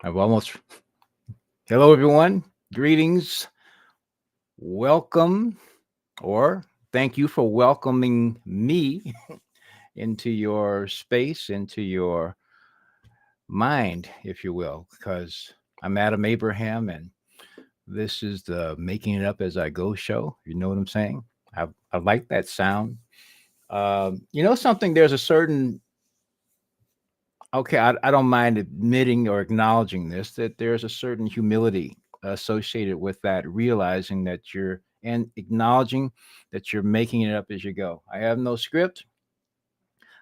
I've almost. Hello, everyone. Greetings. Welcome, or thank you for welcoming me into your space, into your mind, if you will, because I'm Adam Abraham, and this is the Making It Up as I Go show. You know what I'm saying? I like that sound. You know something? There's a certain okay, I don't mind admitting or acknowledging this, that there's a certain humility associated with that, realizing that you're and acknowledging that you're making it up as you go. I have no script.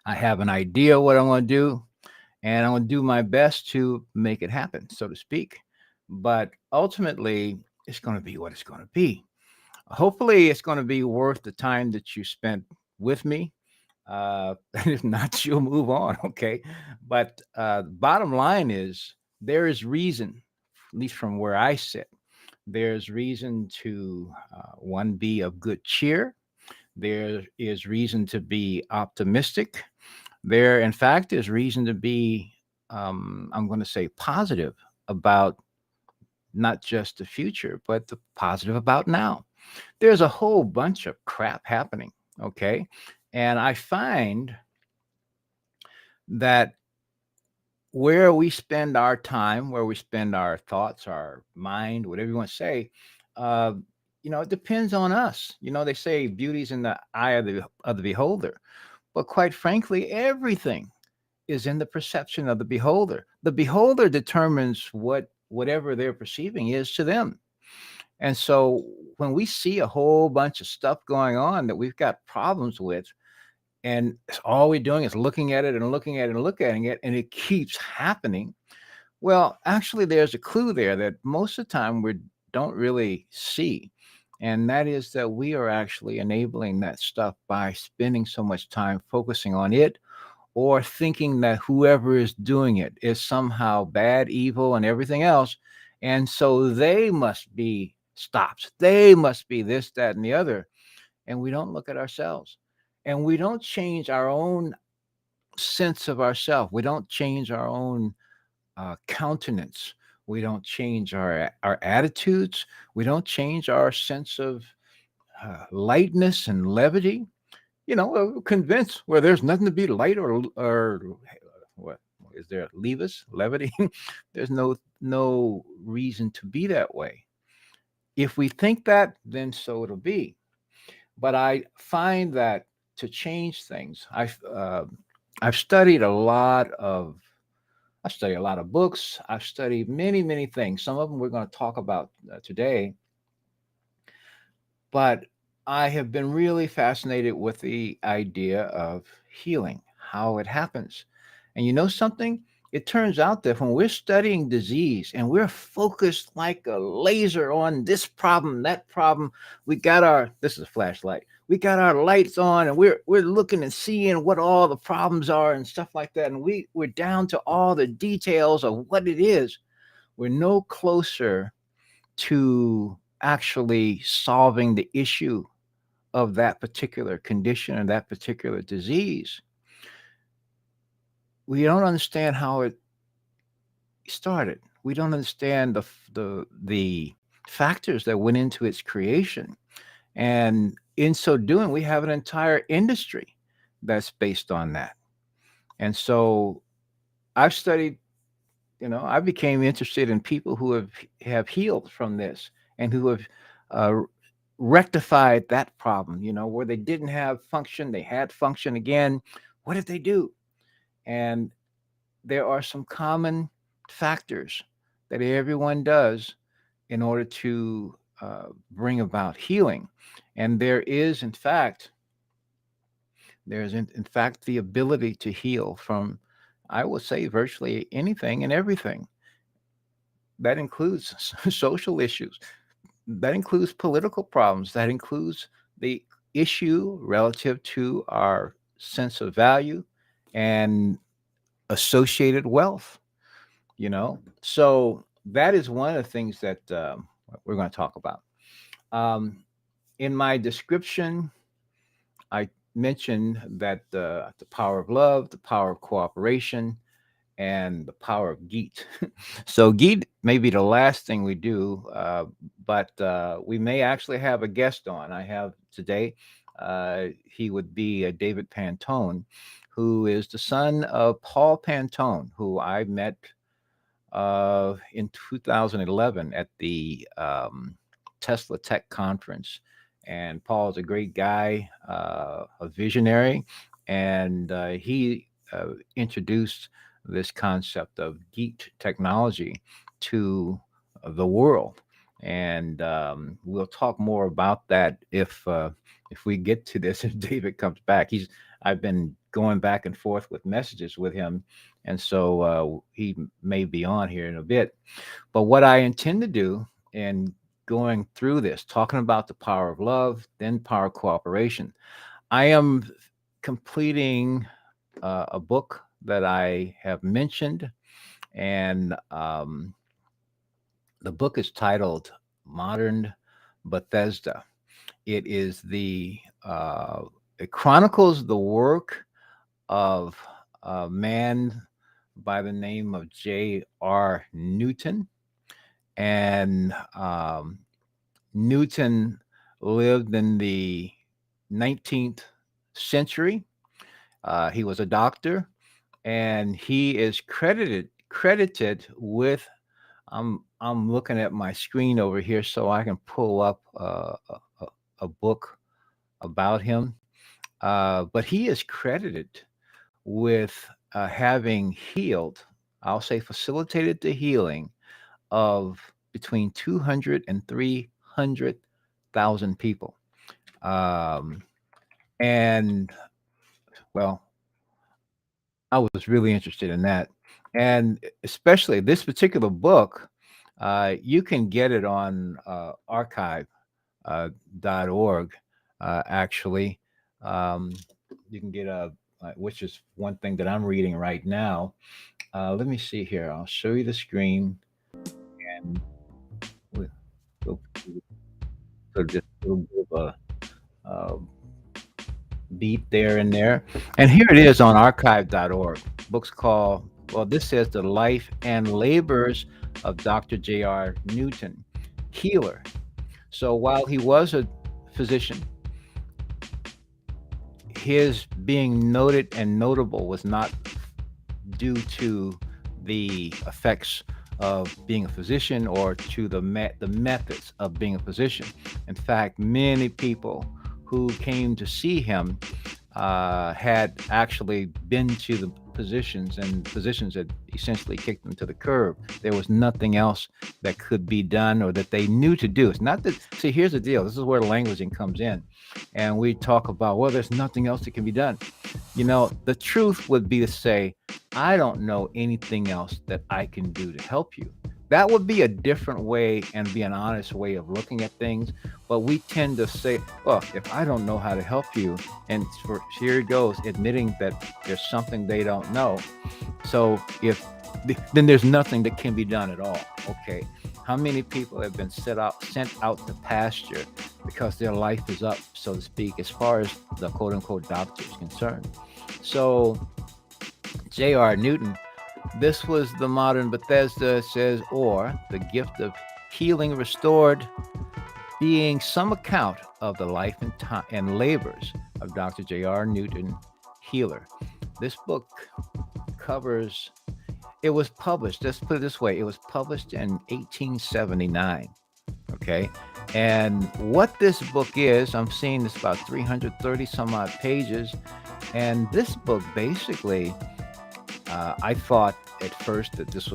I have an idea what I'm going to do, and I'm going to do my best to make it happen, so to speak. But ultimately, it's going to be what it's going to be. Hopefully, it's going to be worth the time that you spent with me. And if not, you'll move on. Okay. But bottom line is there is reason, at least from where I sit, there's reason to, one, be of good cheer. There is reason to be optimistic. There, in fact, is reason to be, I'm going to say, positive about not just the future, but the positive about now. There's a whole bunch of crap happening. Okay. And I find that where we spend our time, where we spend our thoughts, our mind, whatever you want to say, uh, it depends on us. They say beauty's in the eye of the beholder, but quite frankly, everything is in the perception of the beholder. The beholder determines whatever they're perceiving is to them. And so when we see a whole bunch of stuff going on that we've got problems with, and it's all we're doing is looking at it and looking at it and looking at it, and it keeps happening. Well, actually, there's a clue there that most of the time we don't really see. And that is that we are actually enabling that stuff by spending so much time focusing on it or thinking that whoever is doing it is somehow bad, evil, and everything else. And so they must be stopped. They must be this, that, and the other. And we don't look at ourselves, and we don't change our own sense of ourselves. We don't change our own countenance. We don't change our attitudes. We don't change our sense of lightness and levity. We're convinced where there's nothing to be light or what is there? Levis levity. There's no reason to be that way. If we think that, then so it'll be. But I find that to change things, I've studied a lot of I've studied a lot of books. I've studied many things. Some of them we're going to talk about today. But I have been really fascinated with the idea of healing, how it happens. And you know something? It turns out that when we're studying disease and we're focused like a laser on this problem, that problem, this is a flashlight. We got our lights on and we're looking and seeing what all the problems are and stuff like that. And we're down to all the details of what it is. We're no closer to actually solving the issue of that particular condition and that particular disease. We don't understand how it started. We don't understand the factors that went into its creation. And in so doing, we have an entire industry that's based on that. And so I've studied, I became interested in people who have healed from this and who have uh, rectified that problem, where they didn't have function, they had function again. What did they do? And there are some common factors that everyone does in order to bring about healing. And there's in fact the ability to heal from, I would say, virtually anything and everything. That includes social issues, that includes political problems, that includes the issue relative to our sense of value and associated wealth, So that is one of the things that we're going to talk about. Um, in my description, I mentioned that the power of love, the power of cooperation, and the power of GEET. So GEET may be the last thing we do, but we may actually have a guest on. I have today. He would be David Pantone, who is the son of Paul Pantone, who I met in 2011 at the Tesla Tech Conference. And Paul is a great guy, a visionary, and he introduced this concept of geek technology to the world. And we'll talk more about that if we get to this and David comes back. I've been going back and forth with messages with him, and so he may be on here in a bit. But what I intend to do in going through this, talking about the power of love, then power of cooperation, I am completing a book that I have mentioned, and the book is titled Modern Bethesda. It is it chronicles the work of a man by the name of J.R. Newton. And Newton lived in the 19th century. He was a doctor, and he is credited with. I'm looking at my screen over here so I can pull up a book about him. But he is credited with having healed, I'll say facilitated the healing of between 200 and 300,000 people. Um, and well, I was really interested in that. And especially this particular book, you can get it on archive.org, actually. Um, you can get which is one thing that I'm reading right now. Let me see here. I'll show you the screen, and we'll go through sort of just a little bit of a beat there and there. And here it is on archive.org. Book's called, well, this says The Life and Labors of Dr. J.R. Newton, Healer. So while he was a physician, his being noted and notable was not due to the effects of being a physician or to the methods of being a physician. In fact, many people who came to see him had actually been to the physicians, and physicians had essentially kicked them to the curb. There was nothing else that could be done or that they knew to do. It's not that, see, here's the deal. This is where languaging comes in. And we talk about, well, there's nothing else that can be done. You know, the truth would be to say, I don't know anything else that I can do to help you. That would be a different way and be an honest way of looking at things. But we tend to say, well, if I don't know how to help you, and here it goes, admitting that there's something they don't know. So then there's nothing that can be done at all. Okay. How many people have been sent out to pasture because their life is up, so to speak, as far as the quote unquote doctor is concerned? So J.R. Newton, this was the modern Bethesda, it says, or the gift of healing restored, being some account of the life and labors of Dr. J.R. Newton, healer. This book covers, it was published, let's put it this way, it was published in 1879. Okay. And what this book is, I'm seeing this about 330 some odd pages. And this book basically, I thought at first that it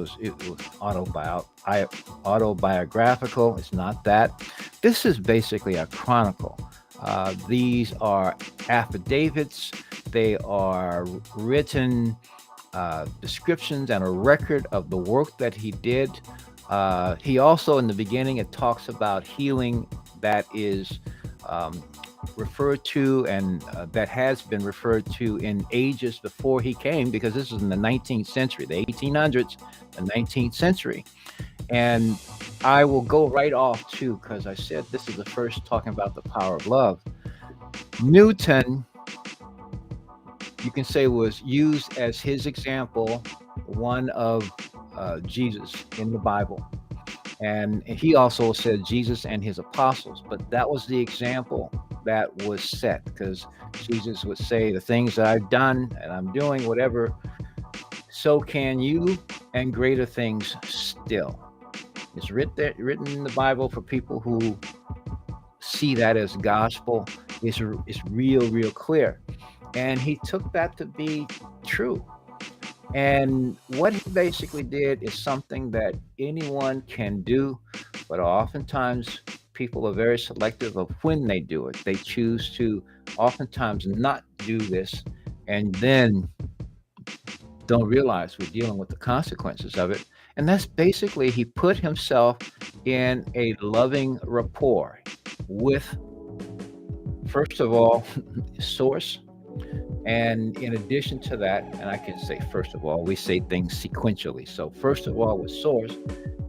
was autobiographical. It's not that. This is basically a chronicle. These are affidavits. They are written descriptions and a record of the work that he did. He also, in the beginning, it talks about healing that is referred to and that has been referred to in ages before he came, because this is in the 19th century, the 1800s, the 19th century. And I will go right off too, because I said this is the first talking about the power of love. Newton, you can say, was used as his example one of Jesus in the Bible. And he also said Jesus and his apostles, but that was the example that was set, because Jesus would say, the things that I've done and I'm doing, whatever, so can you, and greater things still. It's written in the Bible for people who see that as gospel. It's real clear. And he took that to be true. And what he basically did is something that anyone can do, but oftentimes people are very selective of when they do it. They choose to oftentimes not do this, and then don't realize we're dealing with the consequences of it. And that's basically, he put himself in a loving rapport with, first of all, source. And in addition to that, and I can say, first of all, we say things sequentially. So, first of all, with source,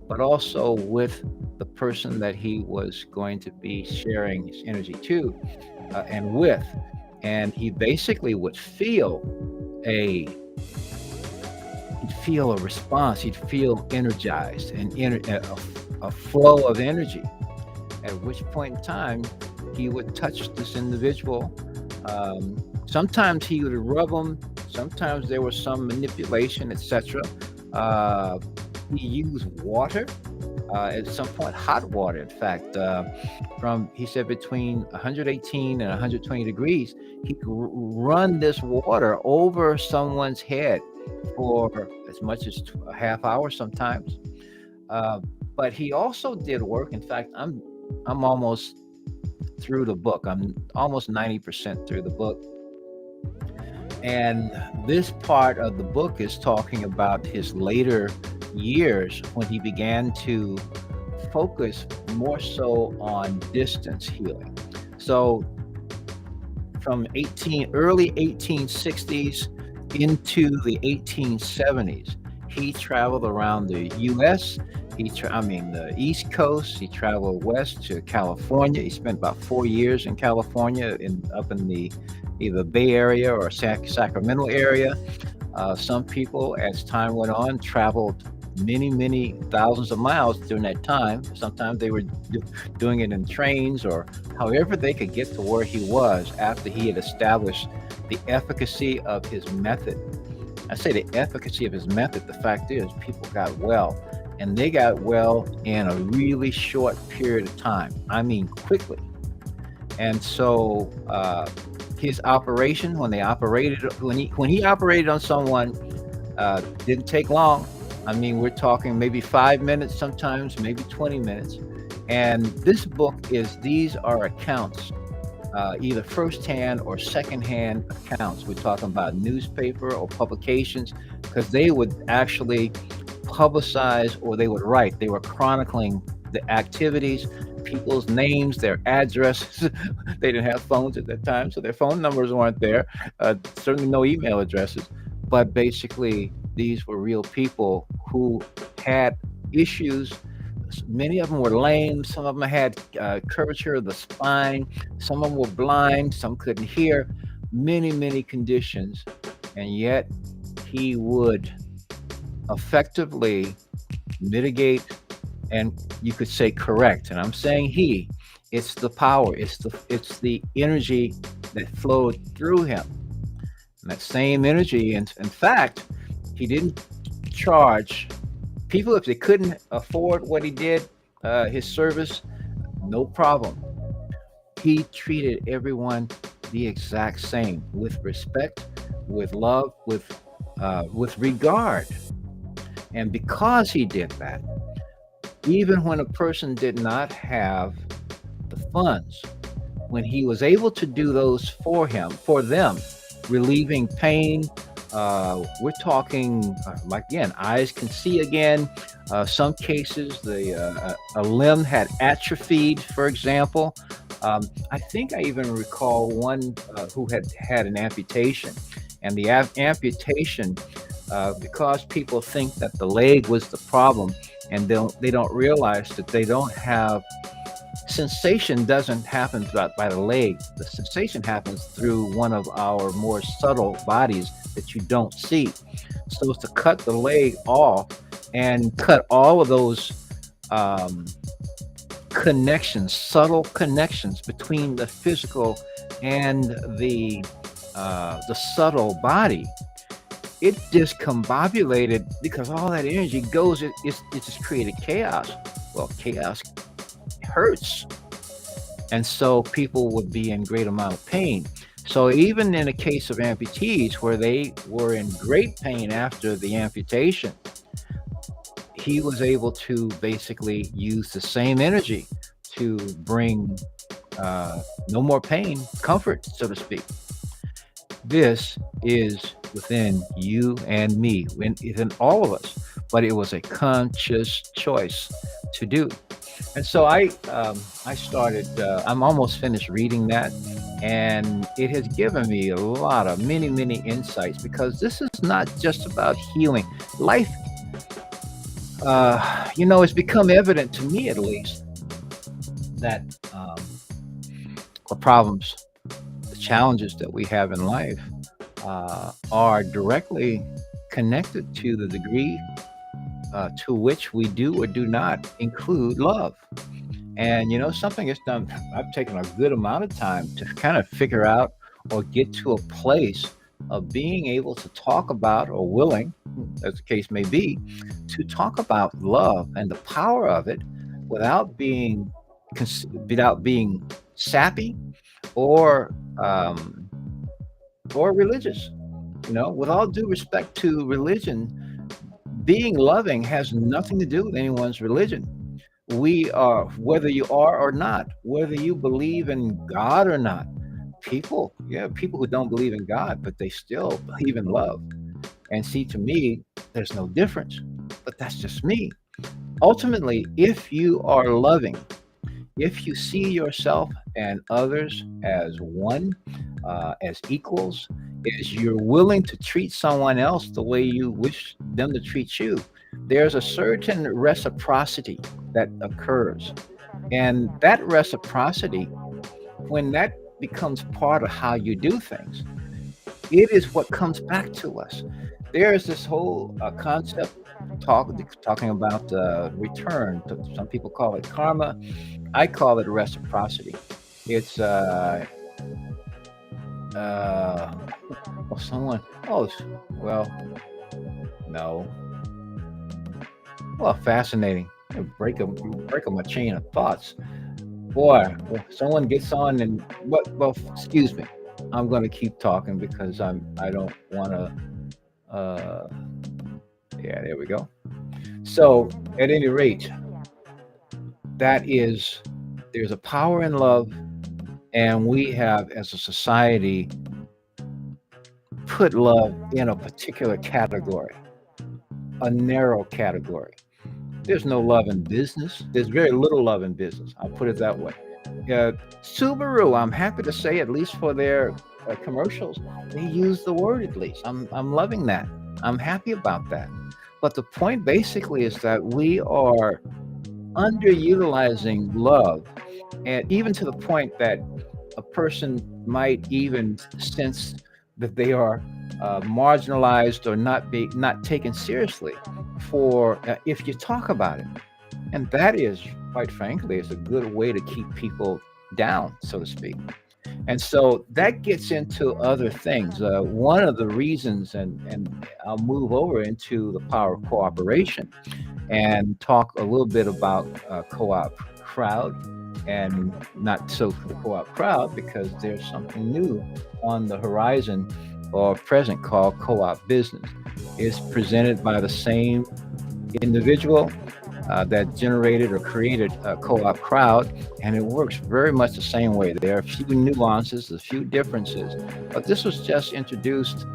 but also with the person that he was going to be sharing his energy to, and with. And he basically would feel a he'd feel a response. He'd feel energized and a flow of energy. At which point in time, he would touch this individual. Sometimes he would rub them. Sometimes there was some manipulation, etc. He used water. At some point, hot water. In fact, he said between 118 and 120 degrees, he could run this water over someone's head for as much as a half hour sometimes. But he also did work. In fact, I'm almost through the book. I'm almost 90% through the book. And this part of the book is talking about his later years, when he began to focus more so on distance healing. So from early 1860s into the 1870s, he traveled around the U.S. The East Coast. He traveled west to California. He spent about 4 years in California, up in the either Bay Area or Sacramento area. Some people, as time went on, traveled many thousands of miles during that time. Sometimes they were doing it in trains, or however they could get to where he was after he had established the efficacy of his method. I say the efficacy of his method. The fact is, people got well, and they got well in a really short period of time. I mean, quickly. And so his operation, when he operated on someone, didn't take long. I mean, we're talking maybe 5 minutes, sometimes maybe 20 minutes. And this book these are accounts, either firsthand or secondhand accounts. We're talking about newspaper or publications, because they would actually publicize, or they would write. They were chronicling the activities, people's names, their addresses. They didn't have phones at that time, so their phone numbers weren't there. Certainly no email addresses. But basically, these were real people who had issues. Many of them were lame. Some of them had curvature of the spine. Some of them were blind. Some couldn't hear. Many conditions. And yet he would effectively mitigate, and you could say correct. And I'm saying it's the power, it's the energy that flowed through him. And that same energy, in fact, he didn't charge people if they couldn't afford what he did, his service, no problem. He treated everyone the exact same, with respect, with love, with regard. And because he did that, even when a person did not have the funds, when he was able to do those for them, relieving pain, we're talking, like, again, eyes can see again. Some cases, a limb had atrophied, for example. I think I even recall one who had an amputation, and the amputation, because people think that the leg was the problem, and they don't realize that they don't have sensation doesn't happen by the leg. The sensation happens through one of our more subtle bodies that you don't see. So to cut the leg off and cut all of those um, connections, subtle connections between the physical and the subtle body, it discombobulated because all that energy goes. It just created chaos. Well, chaos hurts, and so people would be in great amount of pain. So even in a case of amputees where they were in great pain after the amputation, he was able to basically use the same energy to bring no more pain, comfort, so to speak. This is within you and me, within all of us, but it was a conscious choice to do. And so I started. I'm almost finished reading that, and it has given me a lot of many insights because this is not just about healing. Life, it's become evident to me at least that the problems, the challenges that we have in life are directly connected to the degree to which we do or do not include love. And something that's done, I've taken a good amount of time to kind of figure out or get to a place of being able to talk about, or willing, as the case may be, to talk about love and the power of it without being without being sappy or um, or religious. With all due respect to religion, being loving has nothing to do with anyone's religion. We are, whether you are or not, whether you believe in God or not. People who don't believe in God, but they still believe in love. And see, to me, there's no difference. But that's just me. Ultimately, if you are loving, if you see yourself and others as one, as equals, is you're willing to treat someone else the way you wish them to treat you, there's a certain reciprocity that occurs. And that reciprocity, when that becomes part of how you do things, it is what comes back to us. There is this whole concept talking about return. Some people call it karma. I call it reciprocity. It's someone. Well, no. Well, fascinating. Break my chain of thoughts. Boy, if someone gets on and what? Well, excuse me. I'm going to keep talking because I don't want to. Uh, yeah, there we go. So, at any rate, that is, there's a power in love, and we have, as a society, put love in a particular category, a narrow category. There's no love in business. There's very little love in business. I'll put it that way. Uh, Subaru, I'm happy to say, at least for their commercials, they use the word at least. I'm loving that. I'm happy about that. But the point basically is that we are underutilizing love, and even to the point that a person might even sense that they are marginalized or not taken seriously for if you talk about it. And that is, quite frankly, is a good way to keep people down, so to speak. And so that gets into other things. One of the reasons, and I'll move over into the power of cooperation and talk a little bit about co-op crowd, and not so for the co-op crowd because there's something new on the horizon or present called co-op business. It's presented by the same individual that generated or created a co-op crowd, and it works very much the same way. There are a few nuances, a few differences, but this was just introduced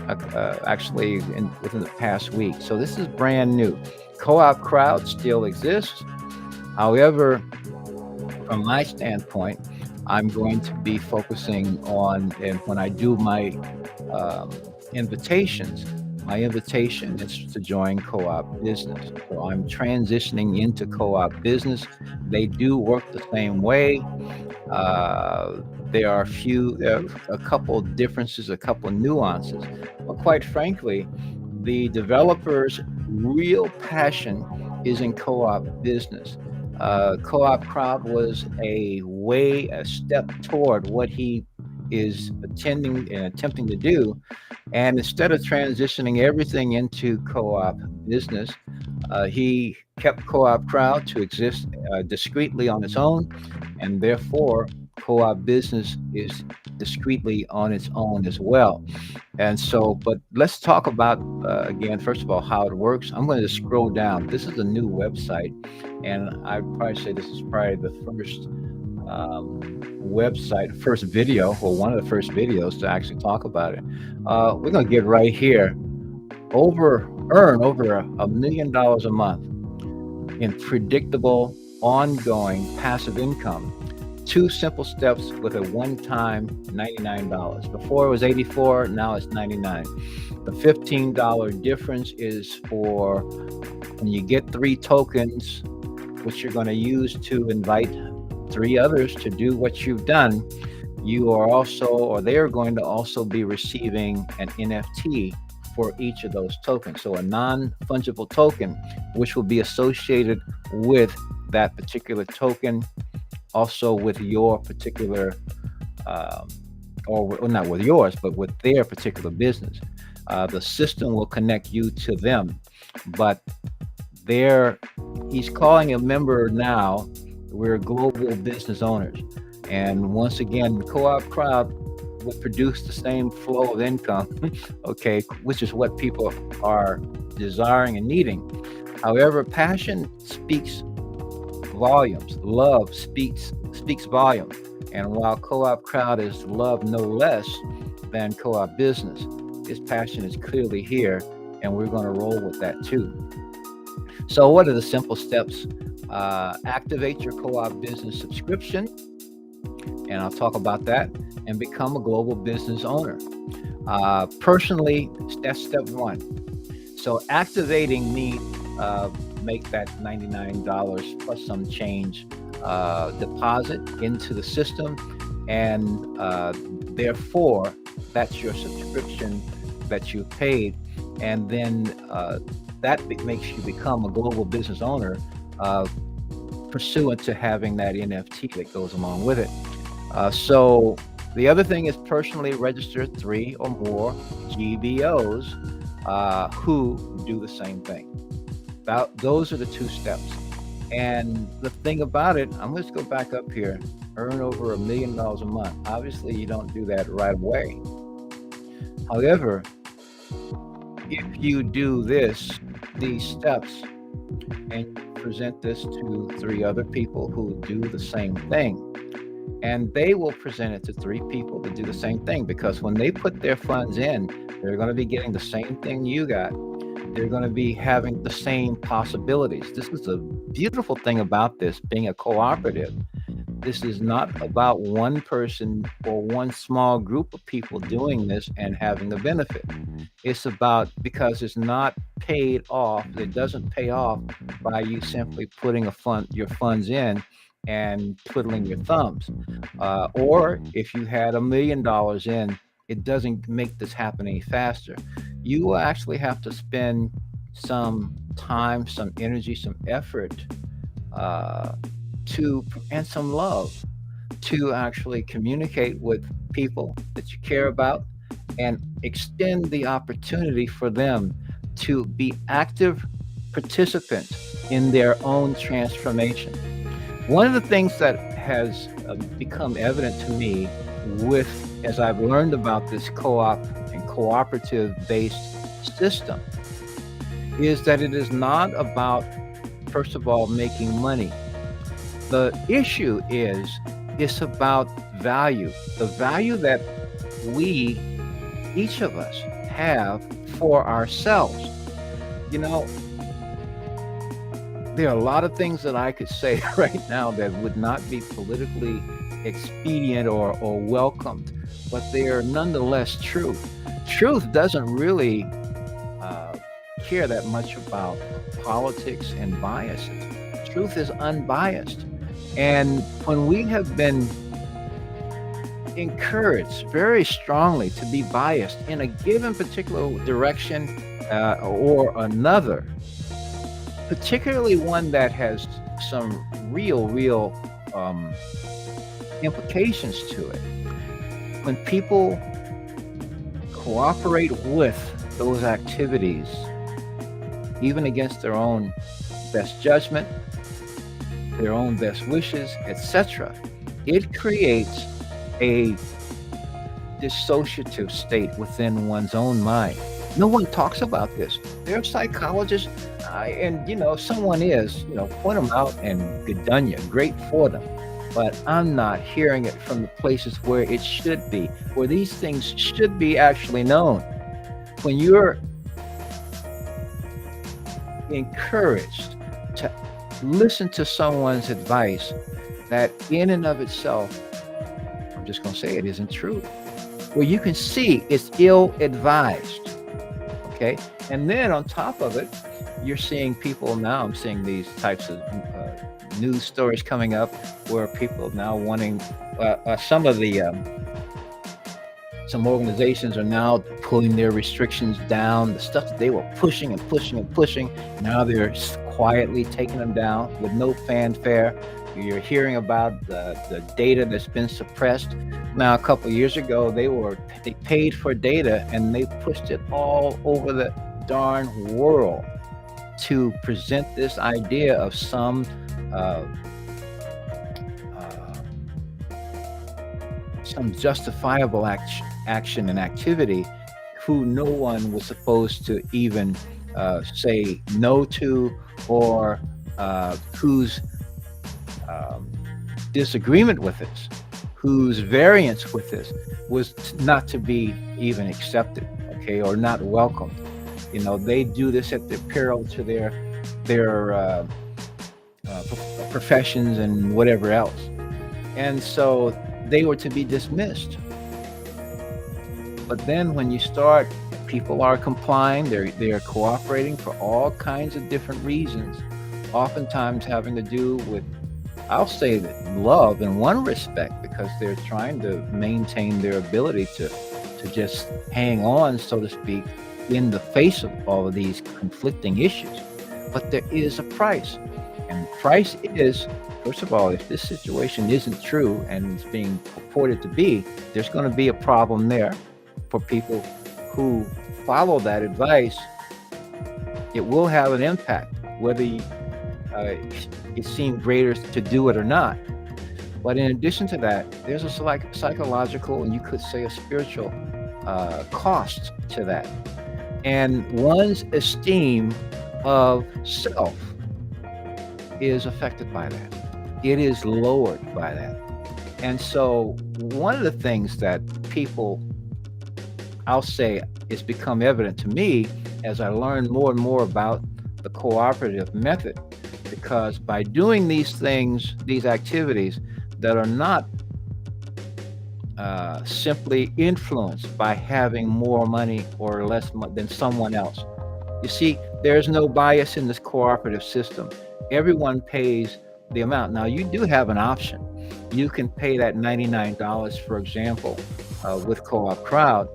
actually within the past week. So this is brand new. Co-op crowd still exists. However, from my standpoint, I'm going to be focusing on, and when I do my invitations, my invitation is to join co-op business. So I'm transitioning into co-op business. They do work the same way. Uh, there are a couple differences, a couple nuances, but quite frankly, the developer's real passion is in co-op business. Co-op crowd was a step toward what he is attending and attempting to do. And instead of transitioning everything into co-op business, he kept co-op crowd to exist discreetly on its own, and therefore co-op business is discreetly on its own as well. And so, but let's talk about again, first of all, how it works. I'm going to scroll down. This is a new website, and I'd probably say this is probably the first website, first video, or one of the first videos to actually talk about it. We're going to get right here. Earn over $1 million a month in predictable, ongoing passive income. Two simple steps with a one-time $99. Before it was 84, now it's 99. The $15 difference is for when you get 3 tokens, which you're going to use to invite 3 others to do what you've done. You are also, or they are going to also be receiving an NFT for each of those tokens. So a non-fungible token, which will be associated with that particular token, also with your particular, or not with yours, but with their particular business. The system will connect you to them, but he's calling a member now. We're global business owners. And once again, the co-op crowd will produce the same flow of income, okay, which is what people are desiring and needing. However, passion speaks volumes. Love speaks volume. And while co-op crowd is loved no less than co-op business, his passion is clearly here, and we're going to roll with that too. So what are the simple steps? Activate your co-op business subscription, and I'll talk about that, and become a global business owner. Personally, that's step 1. So activating me, make that $99 plus some change deposit into the system, and therefore that's your subscription that you paid, and then that makes you become a global business owner pursuant to having that NFT that goes along with it. So the other thing is personally register 3 or more GBOs who do the same thing. Those are the 2 steps. And the thing about it, I'm going to go back up here, earn over $1 million a month. Obviously, you don't do that right away. However, if you do these steps, and present this to 3 other people who do the same thing, and they will present it to 3 people to do the same thing, because when they put their funds in, they're going to be getting the same thing you got. They're going to be having the same possibilities. This is a beautiful thing about this being a cooperative. This is not about one person or one small group of people doing this and having a benefit. It's about, because it's not paid off, it doesn't pay off by you simply putting your funds in and twiddling your thumbs. Or if you had $1 million in, it doesn't make this happen any faster. You will actually have to spend some time, some energy, some effort, and some love to actually communicate with people that you care about and extend the opportunity for them to be active participants in their own transformation. One of the things that has become evident to me as I've learned about this co-op and cooperative-based system is that it is not about, first of all, making money. The issue is, it's about value, the value that each of us have for ourselves. You know, there are a lot of things that I could say right now that would not be politically expedient or welcomed, but they are nonetheless true. Truth doesn't really care that much about politics and biases. Truth is unbiased. And when we have been encouraged very strongly to be biased in a given particular direction or another, particularly one that has some real um, implications to it, when people cooperate with those activities, even against their own best judgment, their own best wishes, etc., it creates a dissociative state within one's own mind. No one talks about this. There are psychologists, and someone is, point them out and good done you, great for them. But I'm not hearing it from the places where it should be, where these things should be actually known. When you're encouraged to listen to someone's advice that in and of itself, I'm just going to say it isn't true, where you can see it's ill-advised, okay? And then on top of it, you're seeing people now, I'm seeing these types of news stories coming up where people now wanting, some organizations are now pulling their restrictions down. The stuff that they were pushing and pushing and pushing, now they're quietly taking them down with no fanfare. You're hearing about the data that's been suppressed. Now, a couple of years ago, they paid for data and they pushed it all over the darn world to present this idea of some justifiable action and activity who no one was supposed to even say no to, or whose disagreement with this, whose variance with this was not to be even accepted, okay, or not welcomed. They do this at the peril to their professions and whatever else. And so they were to be dismissed. But then when you start, people are complying, they're cooperating for all kinds of different reasons, oftentimes having to do with, I'll say that, love in one respect, because they're trying to maintain their ability to just hang on, so to speak, in the face of all of these conflicting issues. But there is a price. And the price is, first of all, if this situation isn't true and it's being purported to be, there's going to be a problem there for people who follow that advice. It will have an impact, whether it seemed greater to do it or not. But in addition to that, there's a psychological, and you could say a spiritual cost to that. And one's esteem of self is affected by that. It is lowered by that. And so one of the things that people, I'll say, it's become evident to me as I learn more and more about the cooperative method, because by doing these things, these activities that are not simply influenced by having more money or less than someone else. You see, there's no bias in this cooperative system. Everyone pays the amount. Now, you do have an option. You can pay that $99, for example, with Co-op Crowd,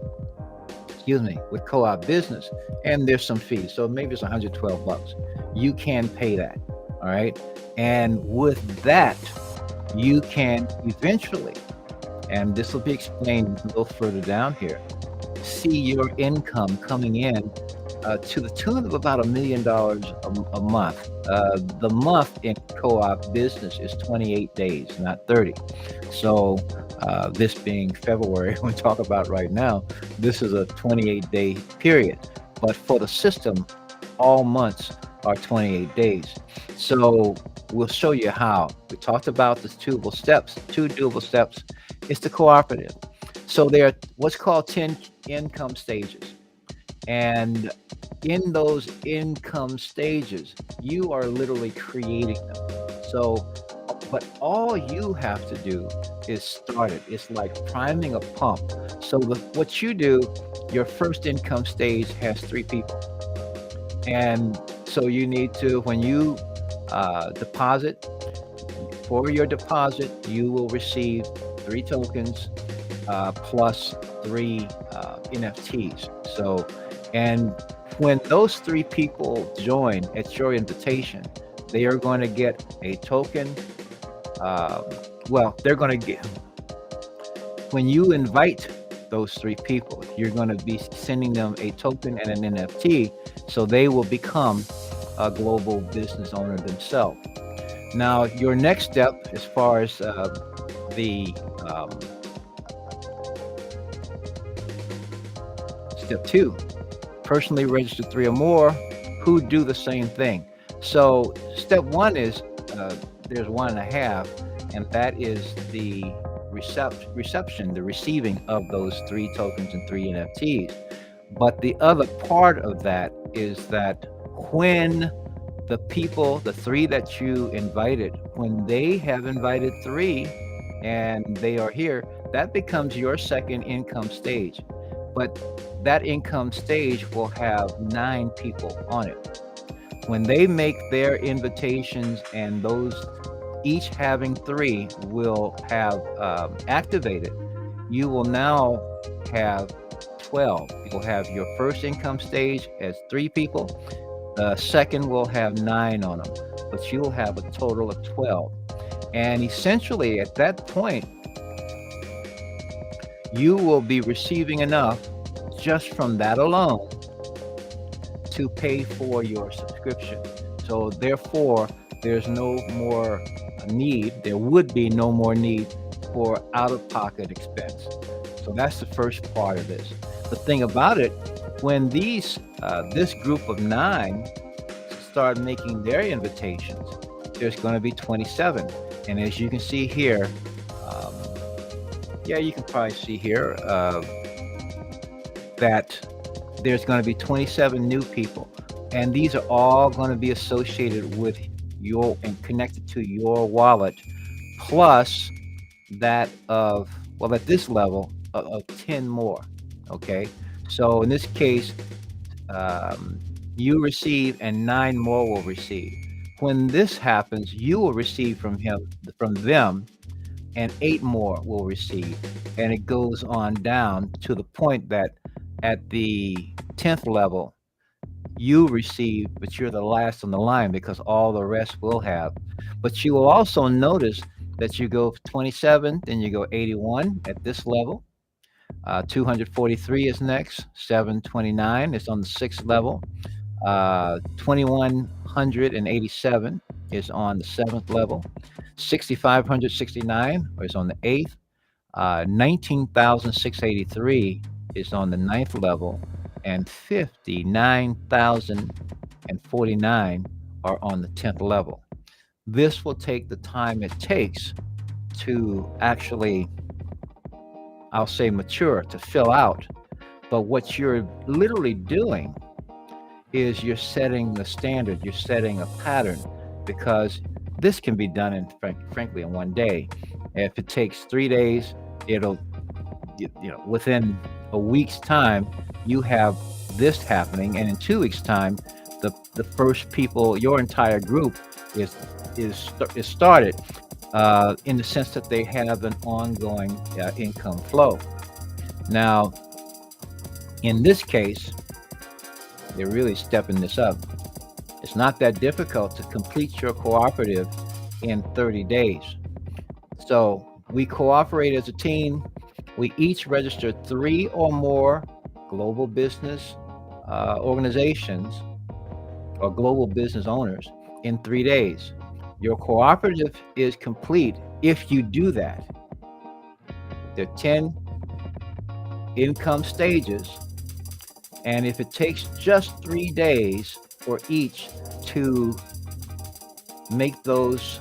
with Co-op Business, and there's some fees. So maybe it's $112. You can pay that, all right? And with that, you can eventually, and this will be explained a little further down here, see your income coming in to the tune of about $1 million a month. The month in Co-op Business is 28 days, not 30. So this being February, we talk about right now, this is a 28-day period. But for the system, all months are 28 days. So we'll show you how. We talked about the two doable steps. It's the cooperative. So there are what's called 10 income stages. And in those income stages, you are literally creating them. So, but all you have to do is start it. It's like priming a pump. So what you do, your first income stage has 3 people. And so you need to, when you deposit, for your deposit, you will receive 3 tokens plus 3 NFTs. So, and when those 3 people join at your invitation, they are going to get a token. Um, well, they're going to get, when you invite those 3 people, you're going to be sending them a token and an NFT, so they will become a global business owner themselves. Now, your next step, as far as the step 2, personally registered 3 or more who do the same thing. So, step 1 is there's 1.5, and that is the reception, the receiving of those 3 tokens and 3 NFTs. But the other part of that is that when the people, the 3 that you invited, when they have invited 3 and they are here, that becomes your second income stage. But that income stage will have 9 people on it. When they make their invitations, and those each having 3 will have activated, you will now have 12. You'll have your first income stage as 3 people. The second will have 9 on them, but you'll have a total of 12. And essentially, at that point, you will be receiving enough just from that alone to pay for your subscription. So therefore, there's no more need, there would be no more need for out-of-pocket expense. So that's the first part of this. The thing about it, when this group of 9 start making their invitations, there's going to be 27. And as you can see here, you can probably see here that there's going to be 27 new people. And these are all going to be associated with your and connected to your wallet, plus that of, well, at this level, of 10 more. Okay. So in this case, you receive and 9 more will receive. When this happens, you will receive from them, and 8 more will receive. And it goes on down to the point that at the 10th level, you receive, but you're the last on the line because all the rest will have. But you will also notice that you go 27, then you go 81 at this level. 243 is next. 729 is on the 6th level. 2187 is on the 7th level. 6569 is on the 8th. 19,683 is on the 9th level, and 59,049 are on the 10th level. This will take the time it takes to actually, I'll say, mature, to fill out. But what you're literally doing is you're setting the standard, you're setting a pattern, because this can be done frankly in one day. If it takes 3 days, it'll, within a week's time, you have this happening, and in 2 weeks' time, the first people, your entire group is started, in the sense that they have an ongoing income flow. Now, in this case, they're really stepping this up. It's not that difficult to complete your cooperative in 30 days. So we cooperate as a team. We each register 3 or more global business organizations or global business owners in 3 days. Your cooperative is complete if you do that. There are 10 income stages, and if it takes just 3 days for each to make those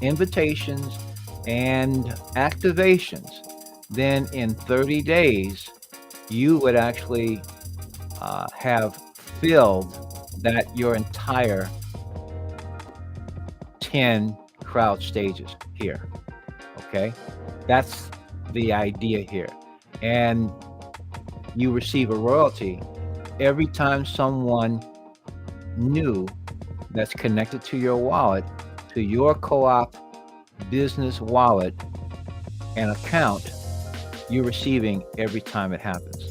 invitations and activations, then in 30 days, you would actually have filled that your entire 10 crowd stages here. Okay, that's the idea here. And you receive a royalty every time someone new that's connected to your wallet, to your co-op business wallet and account, you're receiving every time it happens.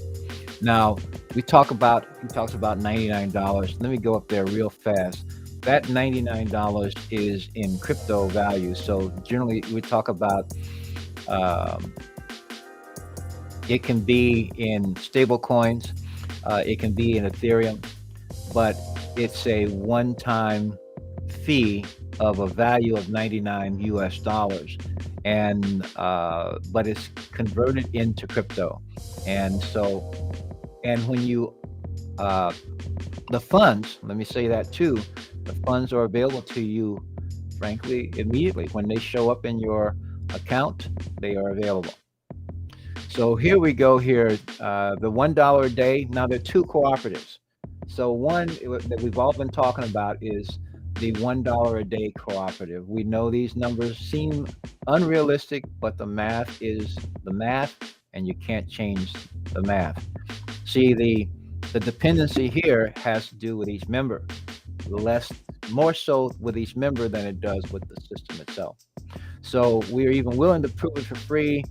Now, he talks about $99. Let me go up there real fast. That $99 is in crypto value. So generally we talk about um, it can be in stable coins, it can be in Ethereum, but it's a one-time fee of a value of 99 US dollars. And but it's converted into crypto. And so, and when you uh, the funds, let me say that too, the funds are available to you, frankly, immediately. When they show up in your account, they are available. So here we go here, the $1 a day. Now there are two cooperatives. So one that we've all been talking about is the $1 a day cooperative. We know these numbers seem unrealistic, but the math is the math, and you can't change the math. See, the dependency here has to do with each member, less more so with each member than it does with the system itself. So we're even willing to prove it for free.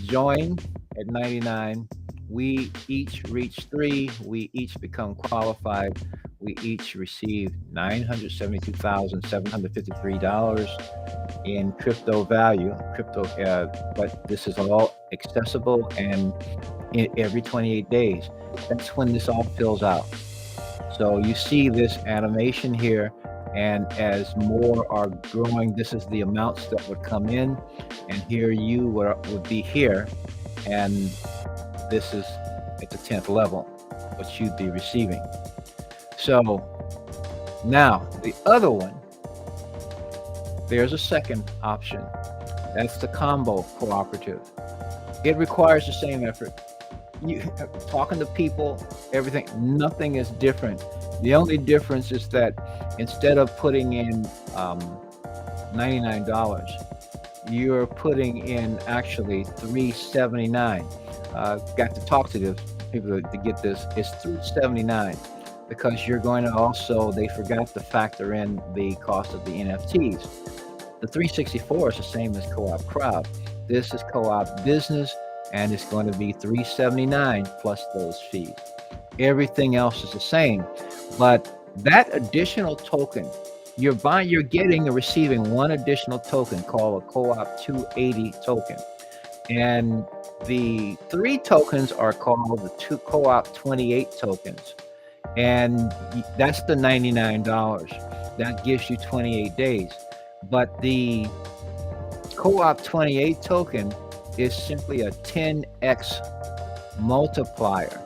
Join at 99. We each reach three. We each become qualified. We each receive $972,753 in crypto value. But this is all accessible and every 28 days. That's when this all fills out. So you see this animation here, and as more are growing, this is the amounts that would come in, and here you would be here, and this is at the 10th level, what you'd be receiving. So now the other one, there's a second option. That's the combo cooperative. It requires the same effort. You talking to people, everything, nothing is different. The only difference is that instead of putting in $99, you're putting in actually $379. Got to talk to the people to get this. It's $379 because you're going to also, they forgot to factor in the cost of the NFTs. The 364 is the same as Co-op Crowd. This is Co-op Business, and it's going to be $379 plus those fees. Everything else is the same, but that additional token, you're getting or receiving one additional token called a Co-op 280 token, and the three tokens are called the two Co-op 28 tokens, and that's the $99. That gives you 28 days, but the Co-op 28 token is simply a 10x multiplier.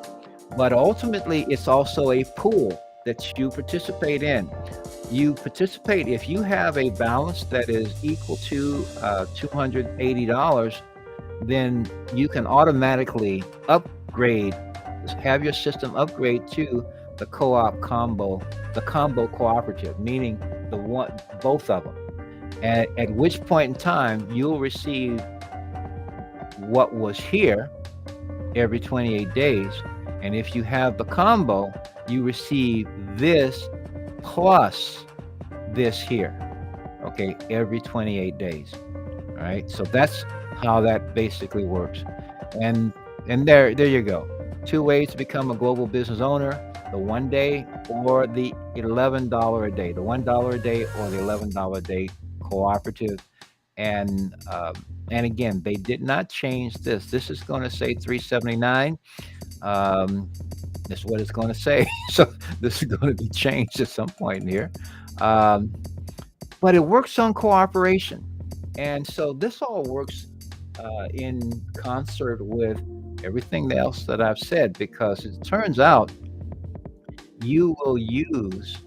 But ultimately, it's also a pool that you participate in. You participate if you have a balance that is equal to $280, then you can automatically upgrade, have your system upgrade to the co-op combo, the combo cooperative, meaning both of them. And at which point in time, you'll receive what was here every 28 days. And if you have the combo, you receive this plus this here, okay, every 28 days. All right, so that's how that basically works. And there you go. Two ways to become a global business owner: the 1 day or the $11 a day, the $1 a day or the $11 a day cooperative. And again, they did not change this. This is going to say 379. That's what it's going to say. So this is going to be changed at some point here. But it works on cooperation. And so this all works in concert with everything else that I've said, because it turns out you will use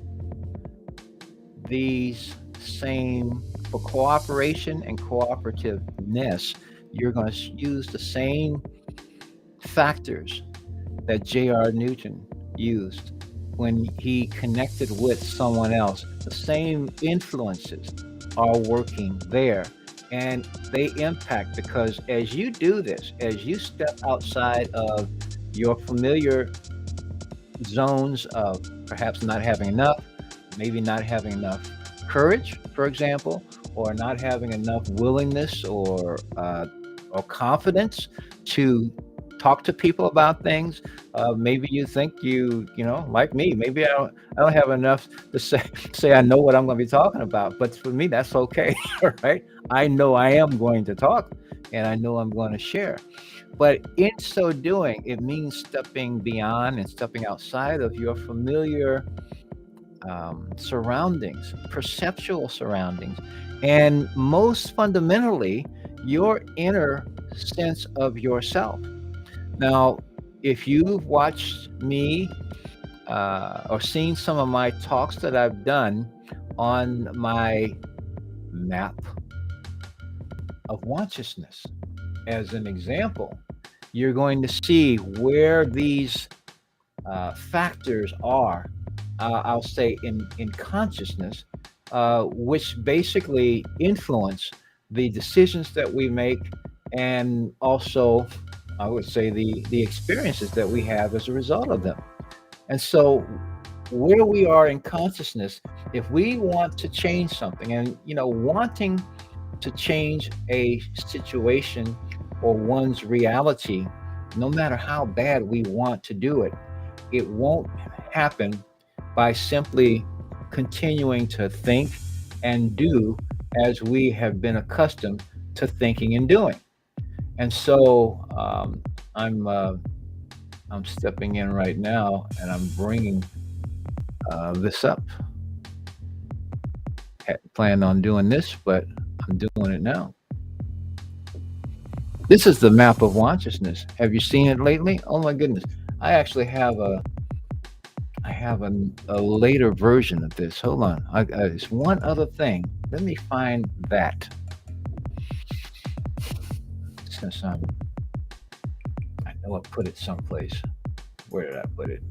these same, for cooperation and cooperativeness, you're going to use the same factors that J.R. Newton used when he connected with someone else. The same influences are working there, and they impact, because as you do this, as you step outside of your familiar zones of perhaps not having enough, maybe not having enough courage, for example, or not having enough willingness or confidence to talk to people about things. Maybe you think like me. Maybe I don't have enough to say I know what I'm going to be talking about. But for me, that's okay, right? I know I am going to talk, and I know I'm going to share. But in so doing, it means stepping beyond and stepping outside of your familiar surroundings, perceptual surroundings, and most fundamentally, your inner sense of yourself. Now, if you've watched me or seen some of my talks that I've done on my map of consciousness, as an example, you're going to see where these factors are, I'll say, in consciousness, which basically influence the decisions that we make, and also, I would say, the experiences that we have as a result of them. And so, where we are in consciousness, if we want to change something, and wanting to change a situation or one's reality, no matter how bad we want to do it, it won't happen by simply continuing to think and do as we have been accustomed to thinking and doing. And so I'm I'm stepping in right now, and I'm bringing this up. Hadn't planned on doing this, but I'm doing it now. This is the map of consciousness. Have you seen it lately? Oh my goodness! I actually have a later version of this. Hold on. There's one other thing. Let me find that. Since I know I put it someplace. Where did I put it?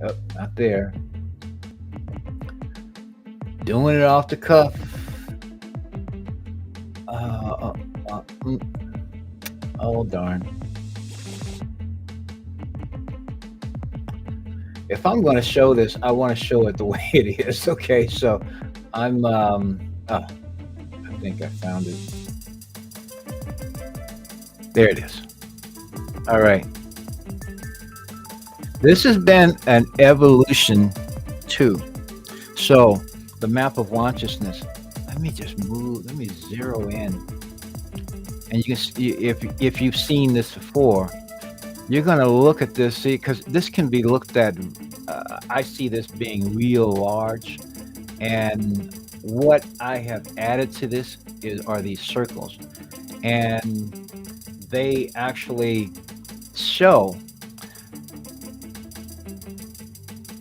Oh, not there. Doing it off the cuff. Uh, uh, uh, mm, oh darn. If I'm going to show this, I want to show it the way it is. Okay, so I'm. Oh, I think I found it. There it is. All right. This has been an evolution too. So the map of consciousness. Let me just move. Let me zero in, and you can see if you've seen this before. You're going to look at this, see, because this can be looked at. I see this being real large, and what I have added to this are these circles, and they actually show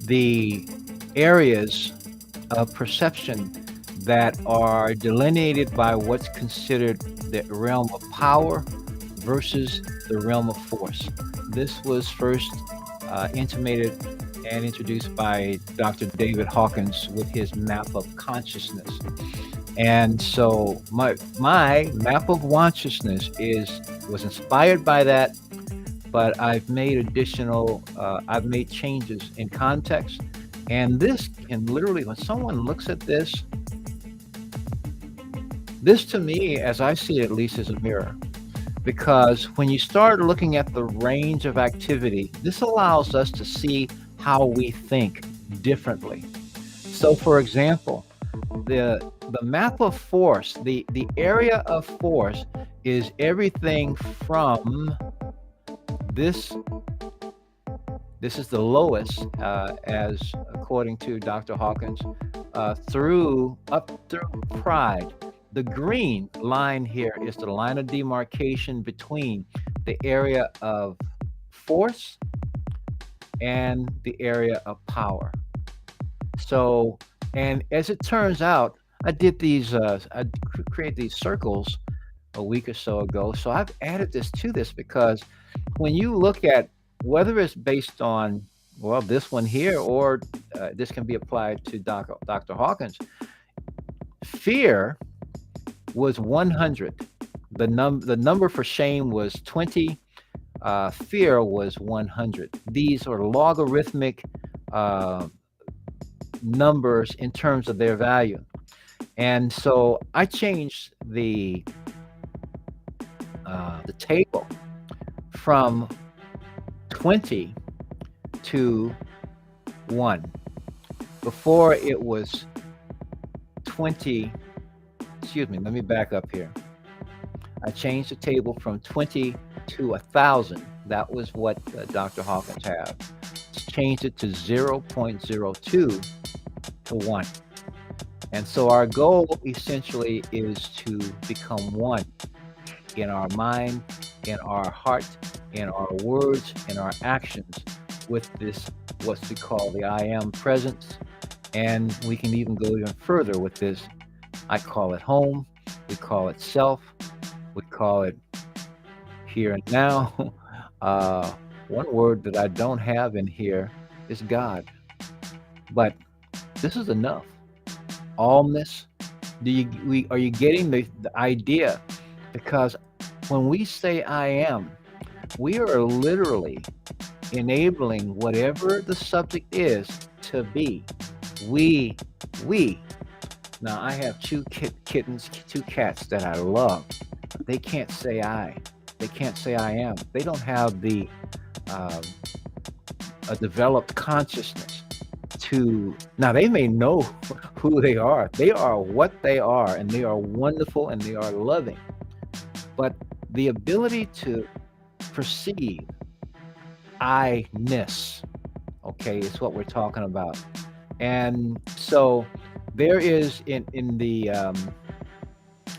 the areas of perception that are delineated by what's considered the realm of power versus the realm of force. This was first intimated and introduced by Dr. David Hawkins with his map of consciousness. And so my map of consciousness was inspired by that, but I've made changes in context. And this can literally, when someone looks at this to me, as I see it at least, is a mirror. Because when you start looking at the range of activity, this allows us to see how we think differently. So, for example, the map of force, the area of force is everything from this. This is the lowest, as according to Dr. Hawkins, up through pride. The green line here is the line of demarcation between the area of force and the area of power. So, and as it turns out, I created these circles a week or so ago. So I've added this to this because when you look at whether it's based on, well, this one here, or this can be applied to Dr. Hawkins, fear was 100. The number for shame was 20. fear was 100. These are logarithmic uh, numbers in terms of their value. And so I changed the table from 20 to 1. Before it was 20, excuse me, let me back up here. I changed the table from 20 to 1,000. That was what Dr. Hawkins had. Changed it to 0.02 to 1. And so our goal essentially is to become one in our mind, in our heart, in our words, in our actions with this, what we call the I am presence. And we can even go even further with this. I call it home. We call it self. We call it here and now. One word that I don't have in here is God. But this is enough. Allness. Are you getting the idea? Because when we say I am, we are literally enabling whatever the subject is to be. We. Now, I have two kittens, two cats that I love. They can't say I. They can't say I am. They don't have a developed consciousness to. Now, they may know who they are. They are what they are, and they are wonderful, and they are loving. But the ability to perceive I-ness, okay, is what we're talking about. And so there is in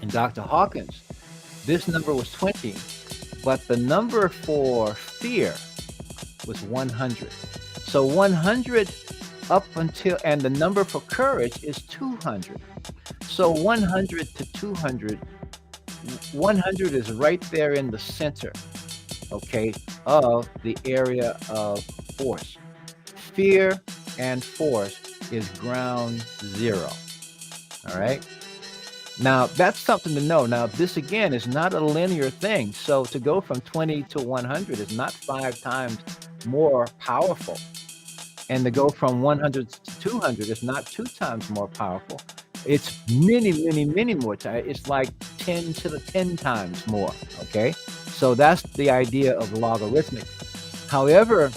Dr. Hawkins, this number was 20, but the number for fear was 100. So 100 up until, and the number for courage is 200. So 100 to 200, 100 is right there in the center, okay, of the area of force. Fear and force is ground zero. All right. Now, that's something to know. Now, this again is not a linear thing. So to go from 20 to 100 is not 5 times more powerful. And to go from 100 to 200 is not 2 times more powerful. It's many more times. It's like 10 to the 10 times more. Okay. So that's the idea of logarithmic. However,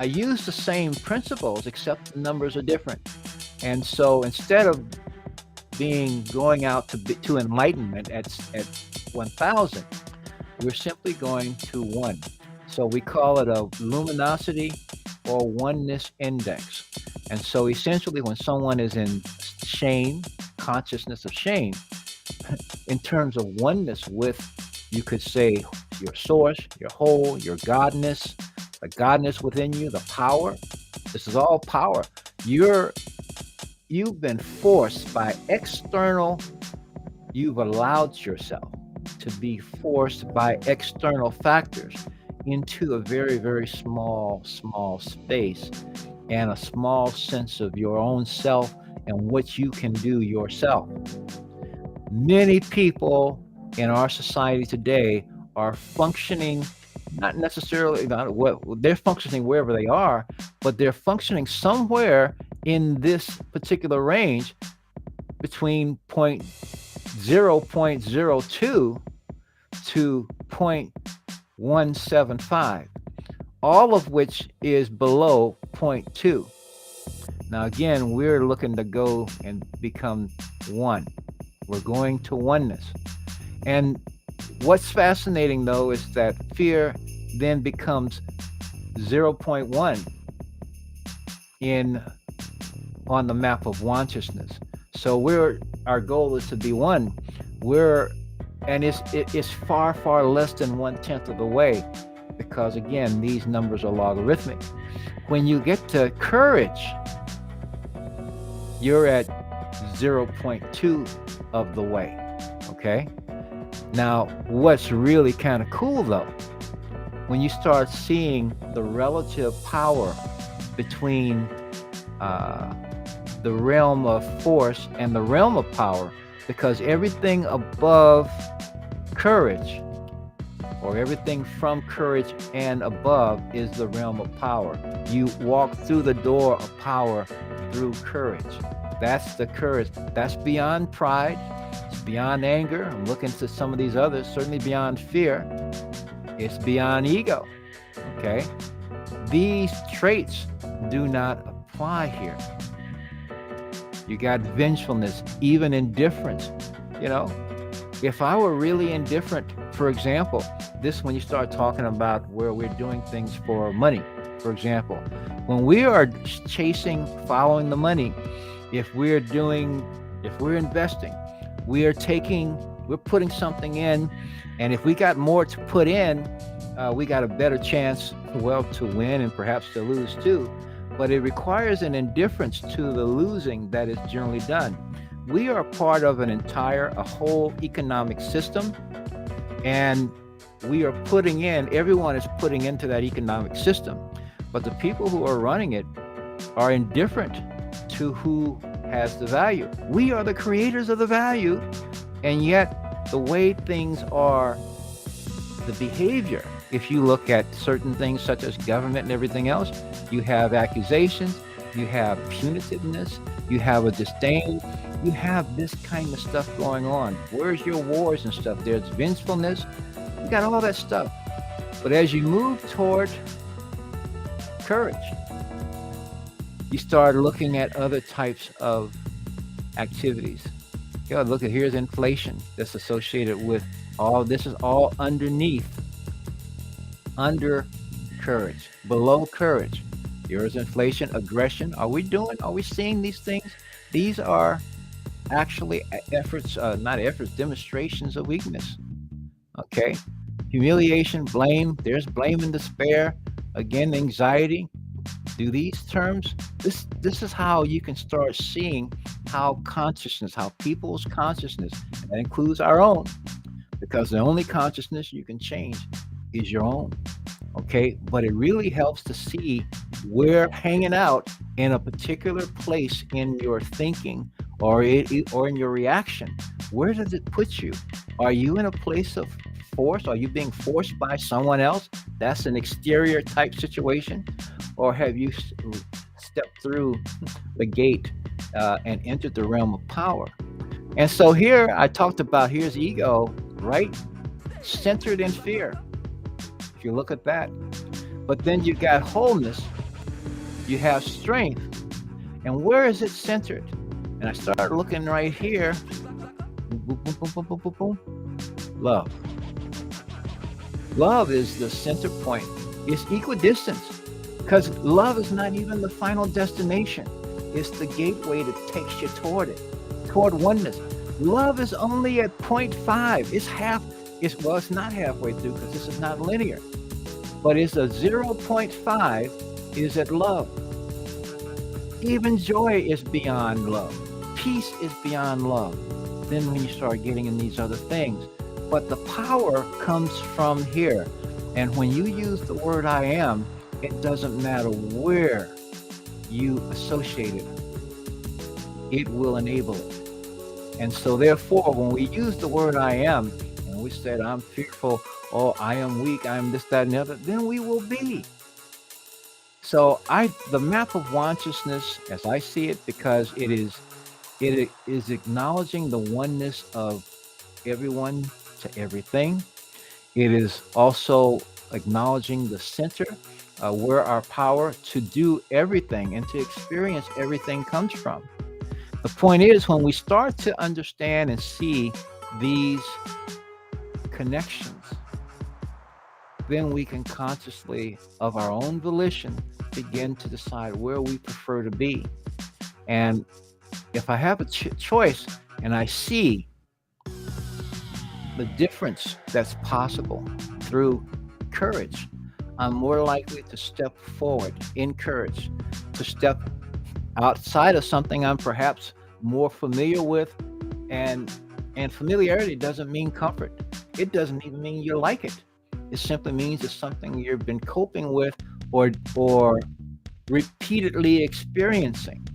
I use the same principles, except the numbers are different. And so instead of going out to enlightenment at 1,000, we're simply going to 1. So we call it a luminosity or oneness index. And so essentially when someone is in shame, consciousness of shame, in terms of oneness with, you could say, your source, your whole, your godness, the godness within you, the power. This is all power. You've been forced by external, you've allowed yourself to be forced by external factors into a very small space and a small sense of your own self and what you can do yourself. Many people in our society today are functioning, not necessarily, they're functioning wherever they are, but they're functioning somewhere in this particular range between 0.02 to 0.175, all of which is below 0.2. Now, again, we're looking to go and become 1. We're going to oneness. And what's fascinating, though, is that fear then becomes 0.1 on the map of consciousness. So our goal is to be 1. And it's far less than 1/10 of the way, because again, these numbers are logarithmic. When you get to courage, you're at 0.2 of the way. Okay. Now, what's really kind of cool, though, when you start seeing the relative power between the realm of force and the realm of power, because everything above courage or everything from courage and above is the realm of power. You walk through the door of power through courage. That's the courage. That's beyond pride. It's beyond anger. I'm looking to some of these others, certainly beyond fear. It's beyond ego. Okay. These traits do not apply here. You got vengefulness, even indifference. You know, if I were really indifferent, for example, this when you start talking about where we're doing things for money, for example, when we are chasing, following the money, if we're investing, we're putting something in, and if we got more to put in, we got a better chance, well, to win and perhaps to lose too. But it requires an indifference to the losing that is generally done. We are part of a whole economic system, and everyone is putting into that economic system. But the people who are running it are indifferent to who has the value. We are the creators of the value, and yet the way things are, the behavior, if you look at certain things such as government and everything else, you have accusations, you have punitiveness, you have a disdain, you have this kind of stuff going on. Where's your wars and stuff? There's vengefulness, you got all that stuff. But as you move toward courage, you start looking at other types of activities. You know, look at, here's inflation that's associated with all this, is all under courage, below courage. Here's inflation, aggression. Are we seeing these things? These are actually demonstrations of weakness. Okay. Humiliation, blame. There's blame and despair. Again, anxiety. Do these terms, this is how you can start seeing how people's consciousness, and that includes our own, because the only consciousness you can change is your own. Okay, but it really helps to see where hanging out in a particular place in your thinking or in your reaction, where does it put you? Are you in a place of force? Are you being forced by someone else? That's an exterior type situation. Or have you stepped through the gate and entered the realm of power? And so here I talked about, here's ego, right? Centered in fear. If you look at that. But then you got wholeness, you have strength. And where is it centered? And I start looking right here. Boom, boom, boom, boom, boom, boom, boom. Love. Love is the center point. It's equidistance. Because love is not even the final destination. It's the gateway that takes you toward it, toward oneness. Love is only at 0.5. It's not halfway through, because this is not linear. But it's a 0.5 is at love. Even joy is beyond love. Peace is beyond love. Then when you start getting in these other things. But the power comes from here. And when you use the word I am, it doesn't matter where you associate it, it will enable it. And so therefore, when we use the word I am, and we said, I'm fearful, oh, I am weak, I am this, that, and the other, then we will be. So the map of consciousness, as I see it, because it is acknowledging the oneness of everyone to everything. It is also acknowledging the center, where our power to do everything and to experience everything comes from. The point is, when we start to understand and see these connections, then we can consciously, of our own volition, begin to decide where we prefer to be. And if I have a choice and I see the difference that's possible through courage, I'm more likely to step forward in courage, to step outside of something I'm perhaps more familiar with. And familiarity doesn't mean comfort. It doesn't even mean you like it. It simply means it's something you've been coping with or repeatedly experiencing.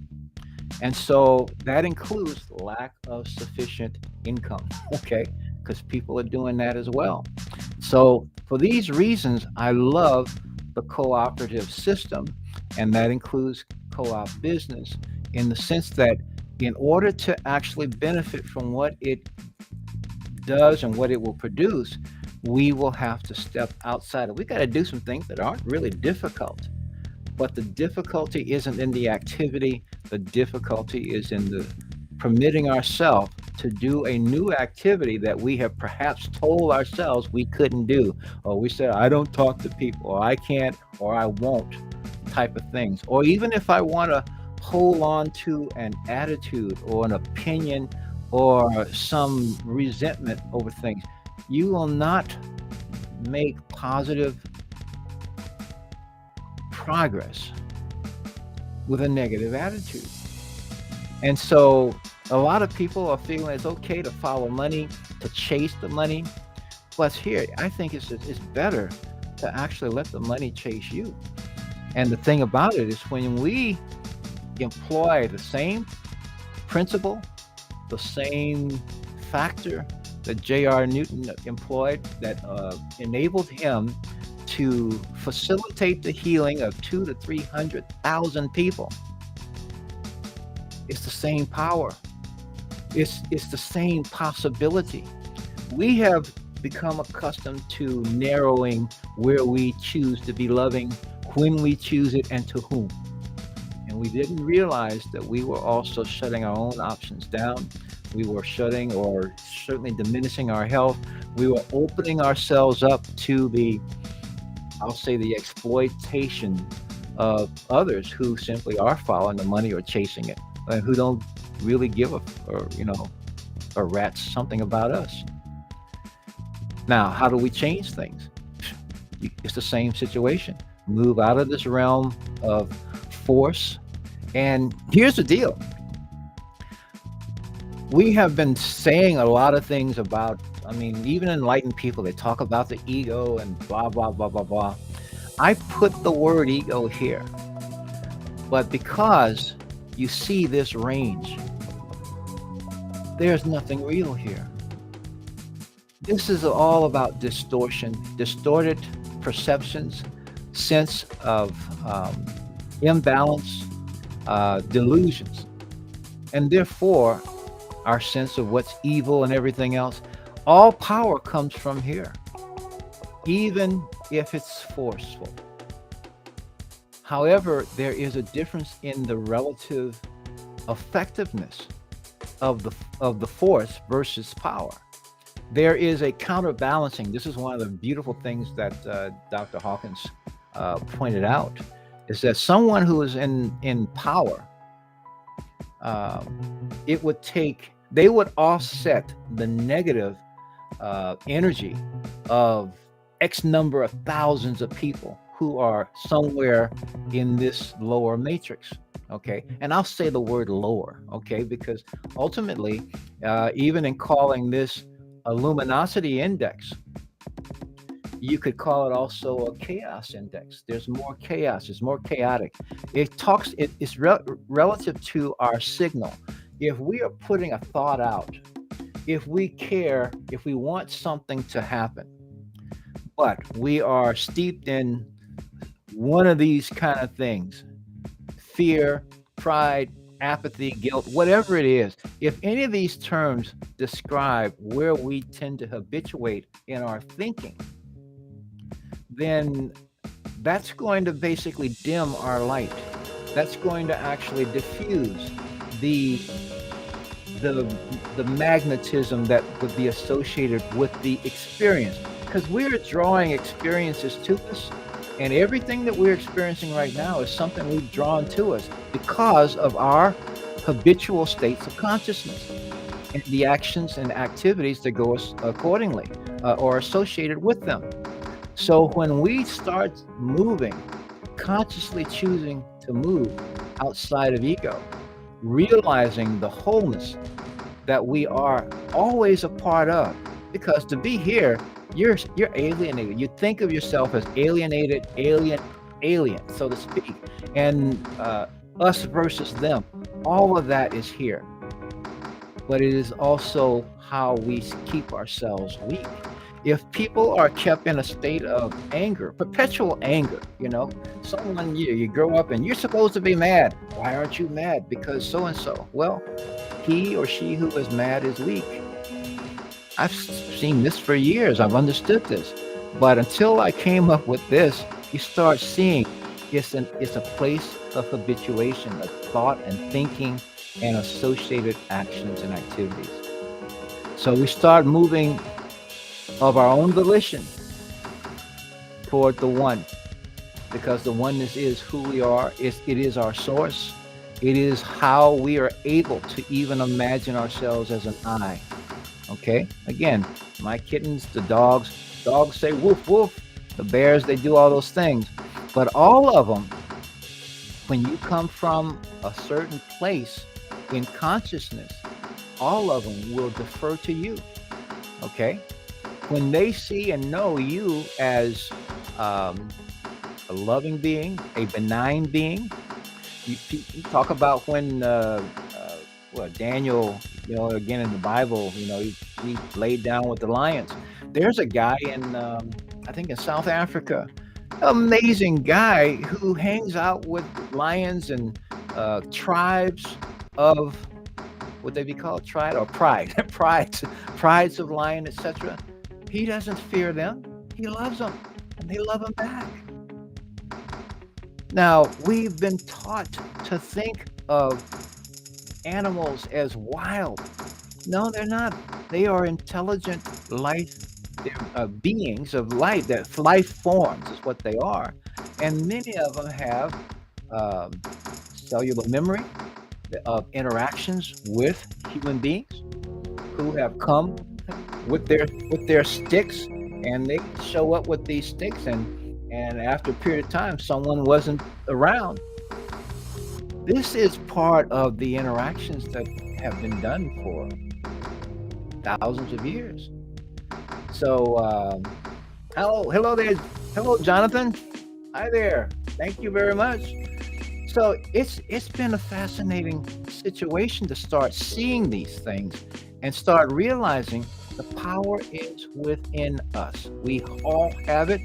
And so that includes lack of sufficient income, okay? Because people are doing that as well. So For these reasons, I love the cooperative system, and that includes co-op business in the sense that in order to actually benefit from what it does and what it will produce, we will have to step outside. We got to do some things that aren't really difficult. But the difficulty isn't in the activity, the difficulty is in the permitting ourselves to do a new activity that we have perhaps told ourselves we couldn't do. Or we said, I don't talk to people, or I can't, or I won't, type of things. Or even if I want to hold on to an attitude or an opinion or some resentment over things, you will not make positive progress with a negative attitude. And so a lot of people are feeling it's okay to follow money, to chase the money. But here, I think it's better to actually let the money chase you. And the thing about it is when we employ the same principle, the same factor that J.R. Newton employed that enabled him to facilitate the healing of 200,000 to 300,000 people. It's the same power. It's the same possibility. We have become accustomed to narrowing where we choose to be loving, when we choose it, and to whom. And we didn't realize that we were also shutting our own options down. We were shutting or certainly diminishing our health. We were opening ourselves up to I'll say the exploitation of others who simply are following the money or chasing it, and who don't really give a rat's something about us. Now, how do we change things? It's the same situation. Move out of this realm of force. And here's the deal. We have been saying a lot of things about, even enlightened people, they talk about the ego and blah, blah, blah, blah, blah. I put the word ego here, but because you see this range, there's nothing real here. This is all about distortion, distorted perceptions, sense of imbalance, delusions. And therefore, our sense of what's evil and everything else, all power comes from here, even if it's forceful. However, there is a difference in the relative effectiveness of the force versus power. There is a counterbalancing. This is one of the beautiful things that Dr. Hawkins pointed out, is that someone who is in power, they would offset the negative energy of X number of thousands of people who are somewhere in this lower matrix. Okay. And I'll say the word lower, okay, because ultimately, even in calling this a luminosity index, you could call it also a chaos index. There's more chaos, it's more chaotic. It's relative to our signal. If we are putting a thought out, if we care, if we want something to happen, but we are steeped in one of these kind of things, fear, pride, apathy, guilt, whatever it is, if any of these terms describe where we tend to habituate in our thinking, then that's going to basically dim our light. That's going to actually diffuse the magnetism that would be associated with the experience, because we're drawing experiences to us, and everything that we're experiencing right now is something we've drawn to us because of our habitual states of consciousness and the actions and activities that go accordingly or associated with them. So when we start moving, consciously choosing to move outside of ego, realizing the wholeness that we are always a part of, because to be here, you're alienated. You think of yourself as alienated, alien, so to speak, and us versus them. All of that is here, but it is also how we keep ourselves weak. If people are kept in a state of anger, perpetual anger, someone you grow up and you're supposed to be mad. Why aren't you mad? Because so and so. Well, he or she who is mad is weak. Seen this for years. I've understood this. But until I came up with this, you start seeing it's a place of habituation, of thought and thinking and associated actions and activities. So we start moving of our own volition toward the one, because the oneness is who we are. It is our source. It is how we are able to even imagine ourselves as an I. Okay? Again, my kittens, the dogs say woof woof. The bears, they do all those things. But all of them, when you come from a certain place in consciousness, all of them will defer to you. Okay? When they see and know you as a loving being, a benign being, you talk about when Daniel, again in the Bible, he laid down with the lions. There's a guy in, I think in South Africa, amazing guy who hangs out with lions and tribes of, would they be called tribe or pride? prides of lion, etc. He doesn't fear them. He loves them, and they love him back. Now, we've been taught to think of animals as wild. No, they're not. They are intelligent life beings of light. That life forms is what they are, and many of them have cellular memory of interactions with human beings who have come with their sticks, and they show up with these sticks, and after a period of time, someone wasn't around. This is part of the interactions that have been done for thousands of years. So, hello there, hello Jonathan. Hi there. Thank you very much. So it's been a fascinating situation to start seeing these things and start realizing the power is within us. We all have it.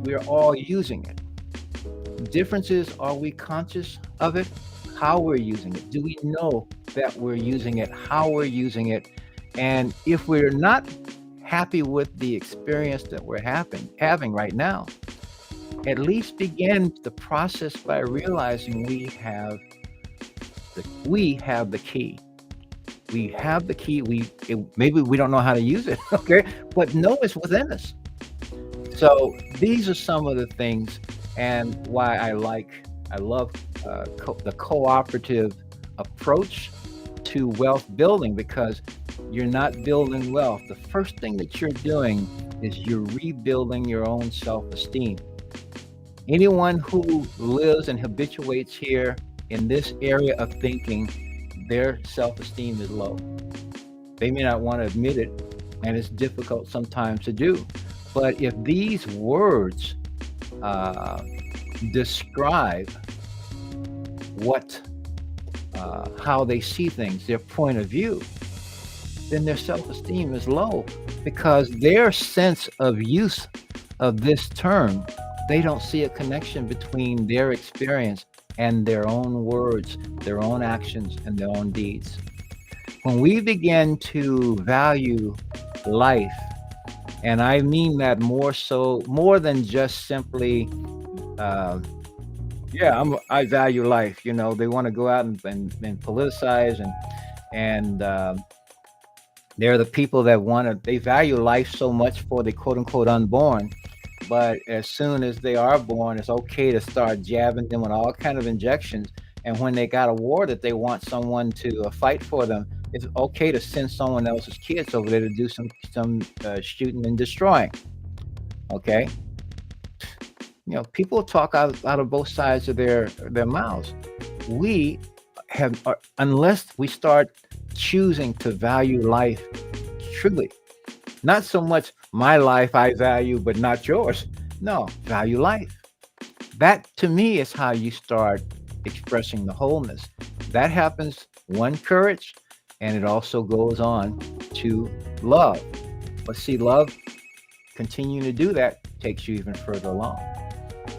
We're all using it. The difference is, are we conscious of it? How we're using it? Do we know that we're using it? How we're using it? And if we're not happy with the experience that we're having right now, at least begin the process by realizing we have the key. We have the key. Maybe we don't know how to use it, okay? But know it's within us. So these are some of the things, and why I love the cooperative approach to wealth building, because you're not building wealth. The first thing that you're doing is you're rebuilding your own self-esteem. Anyone who lives and habituates here in this area of thinking, their self-esteem is low. They may not want to admit it, and it's difficult sometimes to do. But if these words describe how they see things, their point of view, then their self-esteem is low, because their sense of use of this term, they don't see a connection between their experience and their own words, their own actions, and their own deeds. When we begin to value life, and I mean that more than just simply, I value life. They want to go out and politicize, and they're the people that they value life so much for the quote unquote unborn. But as soon as they are born, it's okay to start jabbing them with all kind of injections. And when they got a war that they want someone to fight for them, it's okay to send someone else's kids over there to do some shooting and destroying. Okay, people talk out of both sides of their mouths. We have, unless we start choosing to value life truly, not so much my life I value, but not yours. No, value life. That to me is how you start expressing the wholeness. That happens, one, courage, and it also goes on to love. But see, love, continuing to do that takes you even further along.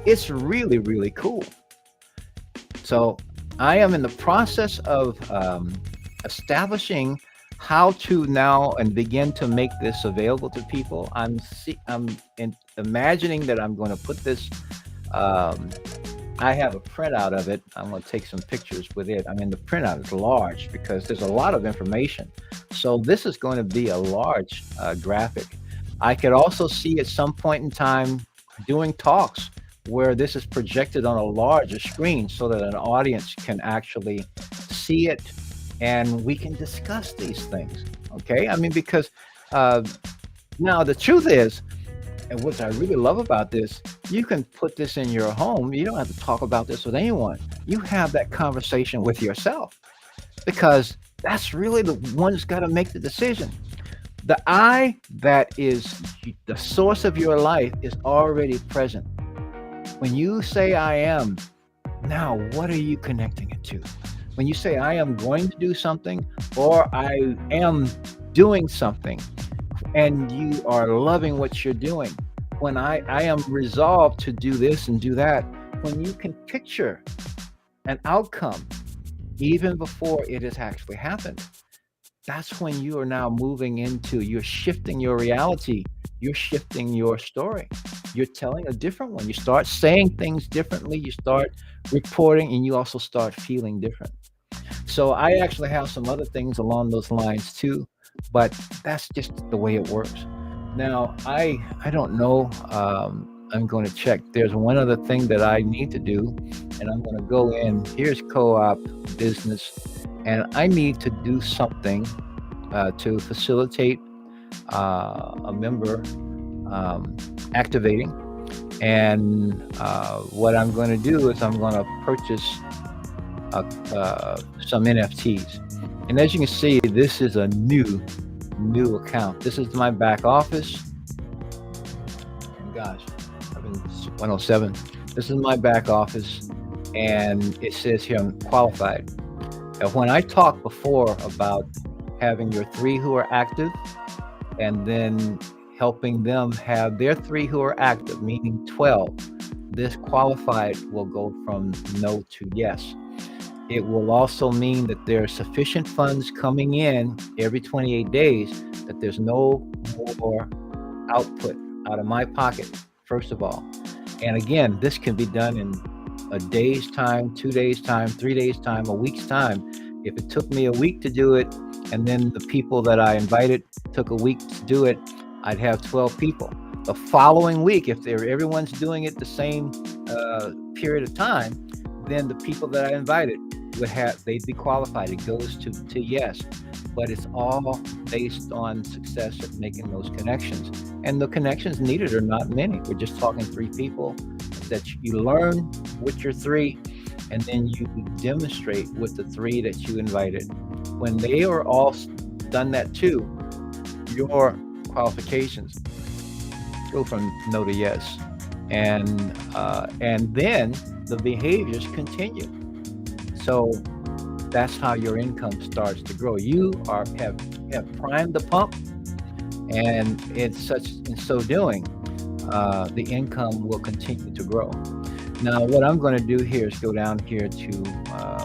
It's really, really cool. So I am in the process of establishing how to now and begin to make this available to people. I'm imagining that I'm going to put this. Um, I have a printout of it. I'm going to take some pictures with it. I mean, the printout is large because there's a lot of information. So this is going to be a large graphic. I could also see at some point in time doing talks where this is projected on a larger screen so that an audience can actually see it and we can discuss these things. Okay. I mean, because uh, now the truth is, and what I really love about this, you can put this in your home. You don't have to talk about this with anyone. You have that conversation with yourself because that's really the one that's got to make the decision. The I that is the source of your life is already present. When you say I am, now what are you connecting it to? When you say I am going to do something or I am doing something, and you are loving what you're doing. When I am resolved to do this and do that, when you can picture an outcome even before it has actually happened, that's when you are now moving into, you're shifting your reality, you're shifting your story. You're telling a different one. You start saying things differently, you start reporting, and you also start feeling different. So I actually have some other things along those lines too, but that's just the way it works. Now I don't know. I'm going to check. There's one other thing that I need to do, and I'm going to go in. Here's co-op business, and I need to do something to facilitate a member activating. And what I'm going to do is I'm going to purchase some NFTs. And as you can see, this is a new account. This is my back office. And gosh, I've been 107. This is my back office, and it says here I'm qualified. Now, when I talked before about having your three who are active, and then helping them have their three who are active, meaning 12, this qualified will go from no to yes. It will also mean that there are sufficient funds coming in every 28 days, that there's no more output out of my pocket, first of all. And again, this can be done in a day's time, 2 days' time, 3 days' time, a week's time. If it took me a week to do it, and then the people that I invited took a week to do it, I'd have 12 people. The following week, if everyone's doing it the same period of time, then the people that I invited they'd be qualified. It goes to yes, but it's all based on success at making those connections. And the connections needed are not many. We're just talking three people that you learn with your three, and then you demonstrate with the three that you invited. When they are all done that too, your qualifications go from no to yes, and then the behaviors continue. So that's how your income starts to grow. You have primed the pump, and in so doing, the income will continue to grow. Now, what I'm going to do here is go down here to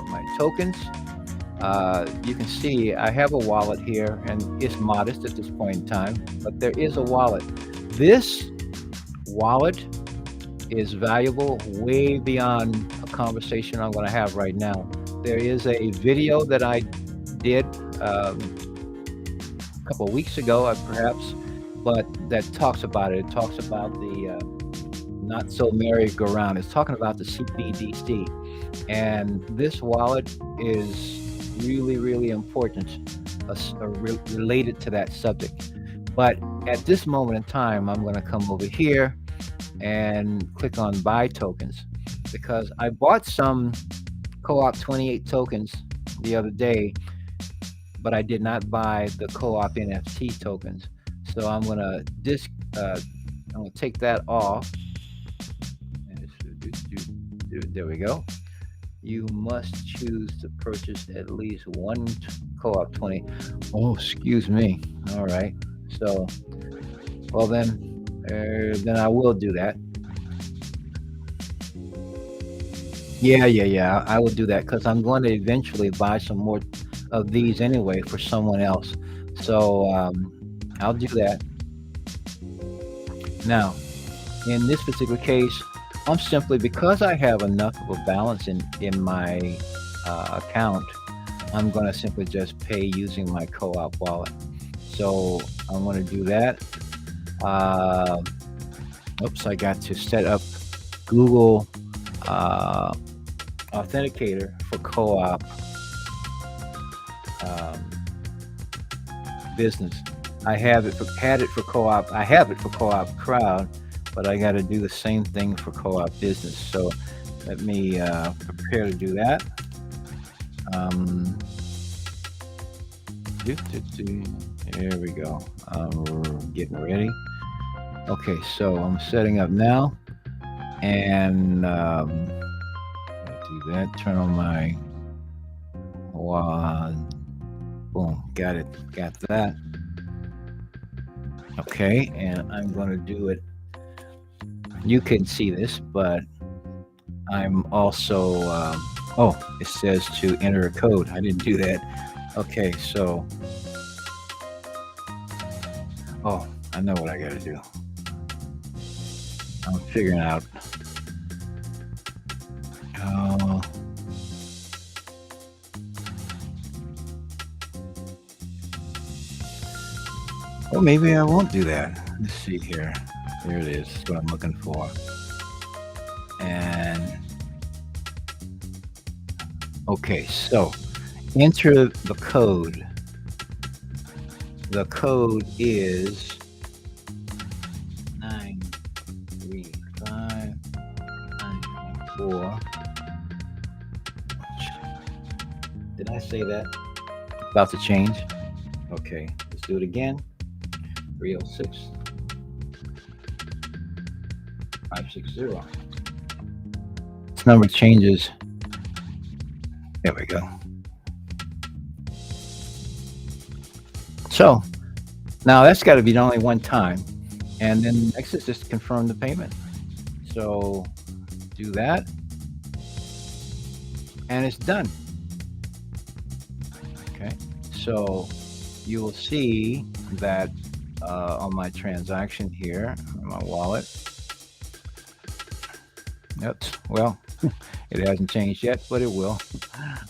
my tokens. You can see I have a wallet here, and it's modest at this point in time, but there is a wallet. This wallet is valuable way beyond a conversation I'm going to have right now. There is a video that I did a couple of weeks ago, perhaps, but that talks about it. It talks about the not so merry-go-round. It's talking about the CBDC, and this wallet is really, really important, related to that subject. But at this moment in time, I'm going to come over here and click on buy tokens, because I bought some co-op 28 tokens the other day, but I did not buy the co-op NFT tokens. So I'm going to take that off. There we go. You must choose to purchase at least one co-op 20. Oh, excuse me. All right. So Well, then I will do that. Yeah. I will do that because I'm going to eventually buy some more of these anyway for someone else. So I'll do that. Now, in this particular case, I'm simply because I have enough of a balance in my account. I'm going to simply just pay using my co-op wallet. So I'm going to do that. Uh, Oops, I got to set up Google uh, Authenticator for co-op um, business. Had it for co-op. I have it for co-op crowd, but I got to do the same thing for co-op business. So let me prepare to do that. Um, Here we go. We're getting ready. Okay, so I'm setting up now, and do that. Turn on my boom. Got it. Got that. Okay, and I'm going to do it. You can see this, but I'm also. Oh, it says to enter a code. I didn't do that. Okay, so. Oh, I know what I got to do. I'm figuring out. Oh. Well, maybe I won't do that. Let's see here. There it is. That's what I'm looking for. And okay, so enter the code. The code is 935994. Did I say that? About to change. Okay, let's do it again. 306 560. This number changes. There we go. So now that's got to be only one time. And then next is just confirm the payment. So do that. And it's done. Okay. So you will see that on my transaction here, in my wallet. Yep. Well, it hasn't changed yet, but it will.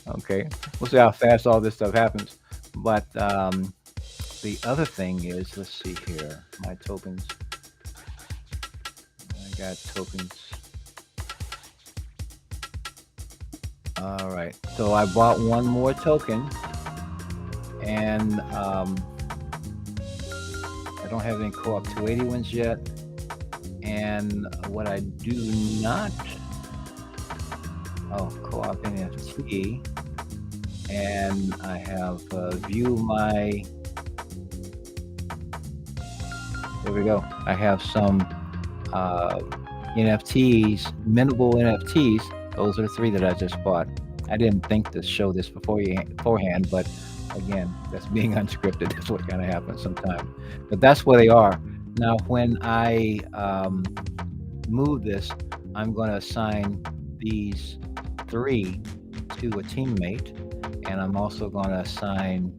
Okay. We'll see how fast all this stuff happens. But the other thing is, let's see here, my tokens. I got tokens. All right. So I bought one more token, and I don't have any co-op 280 ones yet. And what I do not, co-op NFT, and I have view my, there we go. I have some NFTs, mintable NFTs. Those are the 3 that I just bought. I didn't think to show this beforehand, but again, that's being unscripted. That's what kind of happens sometimes. But that's where they are. Now, when I move this, I'm going to assign these 3 to a teammate, and I'm also going to assign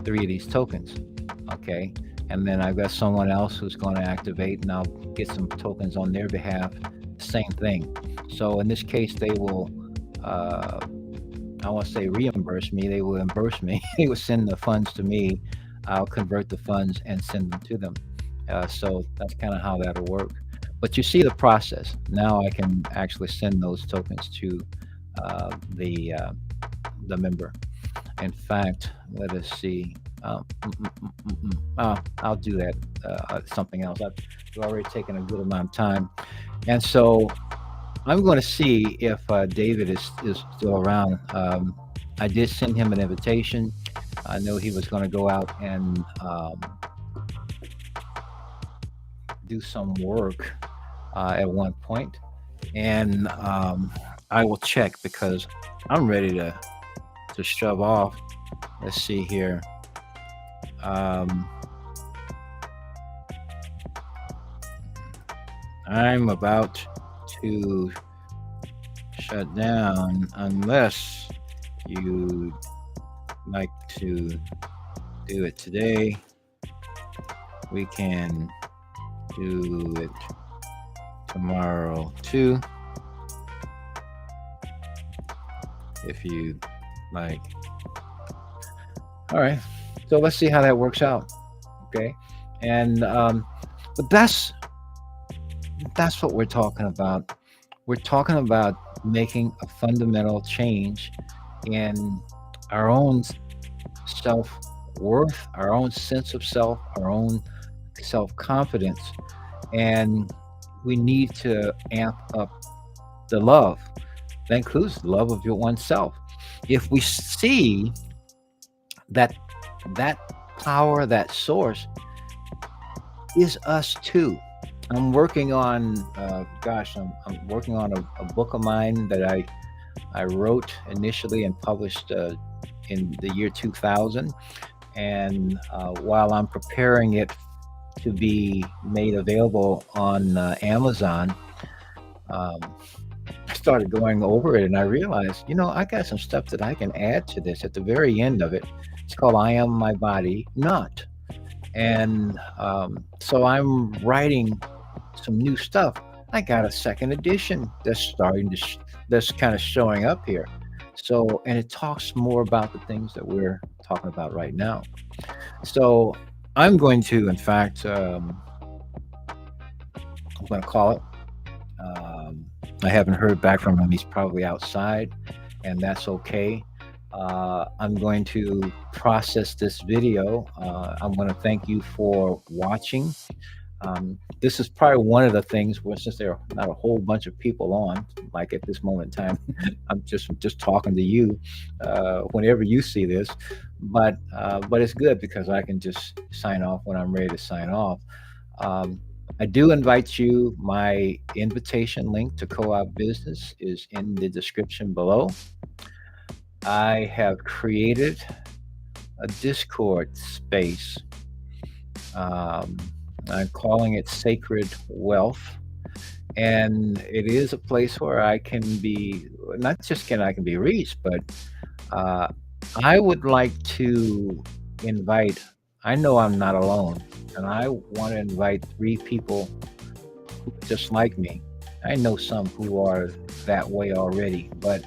3 of these tokens. Okay, and then I've got someone else who's going to activate, and I'll get some tokens on their behalf. Same thing. So in this case, they will. I won't say reimburse me. They will reimburse me. They will send the funds to me. I'll convert the funds and send them to them. So that's kind of how that'll work. But you see the process. Now I can actually send those tokens to the member. In fact, let us see. I'll do that. Something else. I've already taken a good amount of time, and so I'm going to see if David is still around. I did send him an invitation. I know he was going to go out and do some work at one point, and I will check because I'm ready to shove off. Let's see here. Um, I'm about to shut down unless you'd like to do it today. We can do it tomorrow too, if you like. All right. So let's see how that works out. Okay. And but that's what we're talking about. We're talking about making a fundamental change in our own self worth, our own sense of self, our own self confidence, and we need to amp up the love. That includes the love of your oneself. If we see that that power, that source, is us too. I'm working on, I'm working on a book of mine that I wrote initially and published in the year 2000. And while I'm preparing it to be made available on Amazon, um, I started going over it and I realized, I got some stuff that I can add to this at the very end of it. It's called I Am My Body Not. And so I'm writing some new stuff. I got a second edition that's that's kind of showing up here. So, and it talks more about the things that we're talking about right now. So, I'm going to, in fact, I'm going to call it. Um, I haven't heard back from him. He's probably outside, and that's okay. I'm going to process this video. I'm going to thank you for watching. This is probably one of the things where, since there are not a whole bunch of people on, like at this moment in time, I'm just talking to you. Whenever you see this, but it's good because I can just sign off when I'm ready to sign off. Um, I do invite you. My invitation link to Co-op Business is in the description below. I have created a Discord space. Um, I'm calling it Sacred Wealth. And it is a place where I can be, not just I can be reached, but uh, I would like to invite, I know I'm not alone, and I want to invite 3 people just like me. I know some who are that way already, but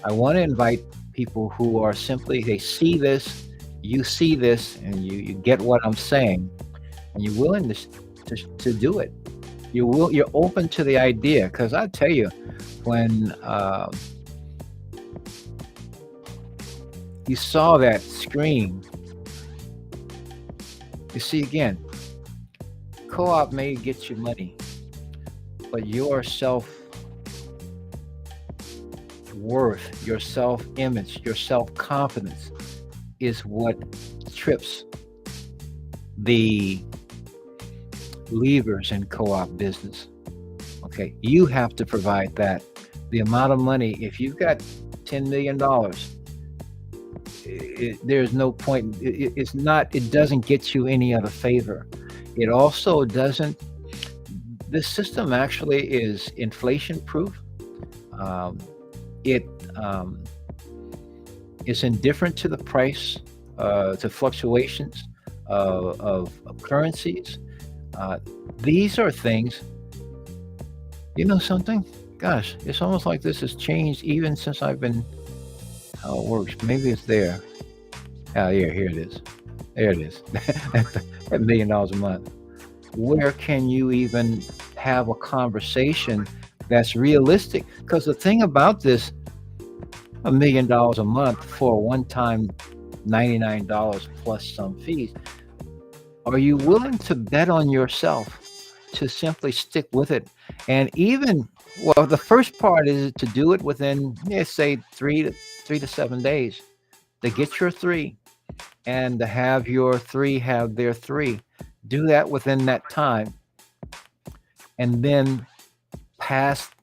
I want to invite people who are simply, they see this, you see this, and you get what I'm saying, and you're willing to do it. You're open to the idea, because I tell you, when you saw that screen, you see again, co-op may get you money, but your self-worth, your self-image, your self-confidence is what trips the levers in co-op business. Okay, you have to provide that. The amount of money, if you've got $10 million, there's no point. It's not. It doesn't get you any other favor. It also doesn't. This system actually is inflation proof. It is indifferent to the price, to fluctuations of currencies. These are things, something? Gosh, it's almost like this has changed even since I've been, how it works. Maybe it's there. Oh, yeah, here it is. There it is. That $1 million a month. Where can you even have a conversation that's realistic? Because the thing about this, $1 million a month for a one-time $99 plus some fees, are you willing to bet on yourself to simply stick with it? And even, well, the first part is to do it within, say 3 to 7 days, to get your 3 and to have your 3 have their 3. Do that within that time. And then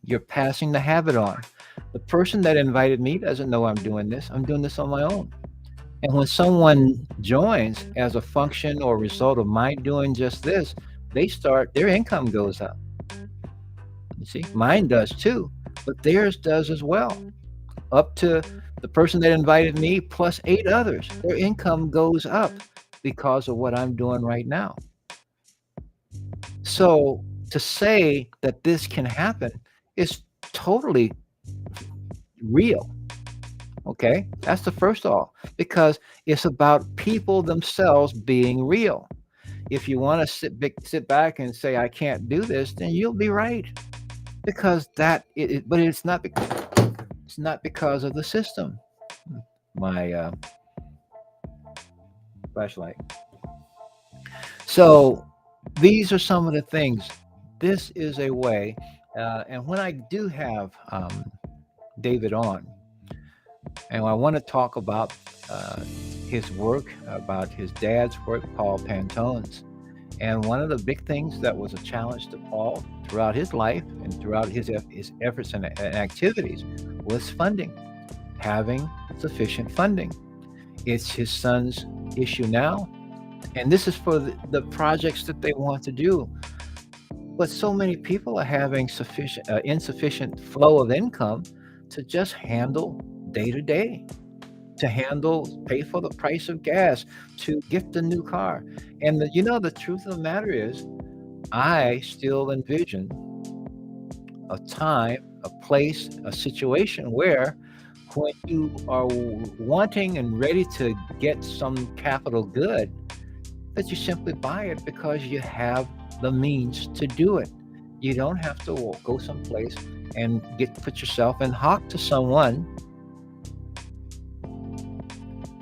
you're passing the habit on. The person that invited me doesn't know I'm doing this. I'm doing this on my own. And when someone joins as a function or result of my doing just this, their income goes up. You see, mine does too, but theirs does as well. Up to the person that invited me plus 8 others, their income goes up because of what I'm doing right now. So to say that this can happen is totally real. Okay, that's the first all, because it's about people themselves being real. If you want to sit back and say I can't do this, then you'll be right, because but it's not because of the system. My flashlight. So these are some of the things. This is a way, and when I do have David on, and I want to talk about uh, his work, about his dad's work, Paul Pantone's. And one of the big things that was a challenge to Paul throughout his life and throughout his efforts and activities was funding, having sufficient funding. It's his son's issue now. And this is for the projects that they want to do. But so many people are having insufficient flow of income to just handle day to day, to pay for the price of gas, to get the new car. And the truth of the matter is, I still envision a time, a place, a situation where when you are wanting and ready to get some capital good, that you simply buy it because you have the means to do it. You don't have to go someplace and put yourself in hock to someone.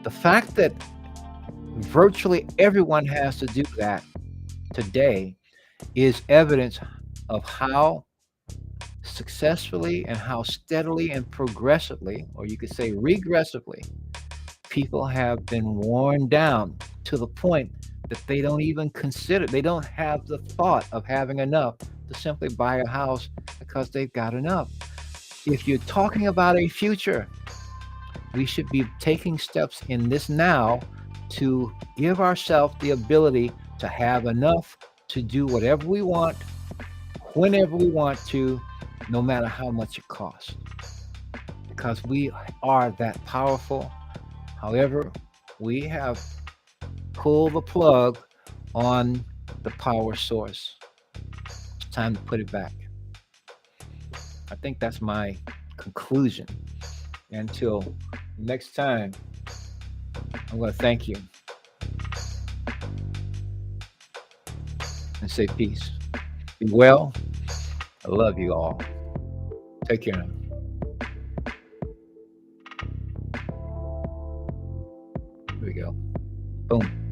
The fact that virtually everyone has to do that today is evidence of how successfully and how steadily and progressively, or you could say regressively, people have been worn down to the point that they don't have the thought of having enough to simply buy a house because they've got enough. If you're talking about a future, we should be taking steps in this now to give ourselves the ability to have enough to do whatever we want, whenever we want to, no matter how much it costs. Because we are that powerful. However, we have pulled the plug on the power source. It's time to put it back. I think that's my conclusion. Until next time, I'm going to thank you and say peace. Be well. I love you all. Take care now. Here we go. Boom.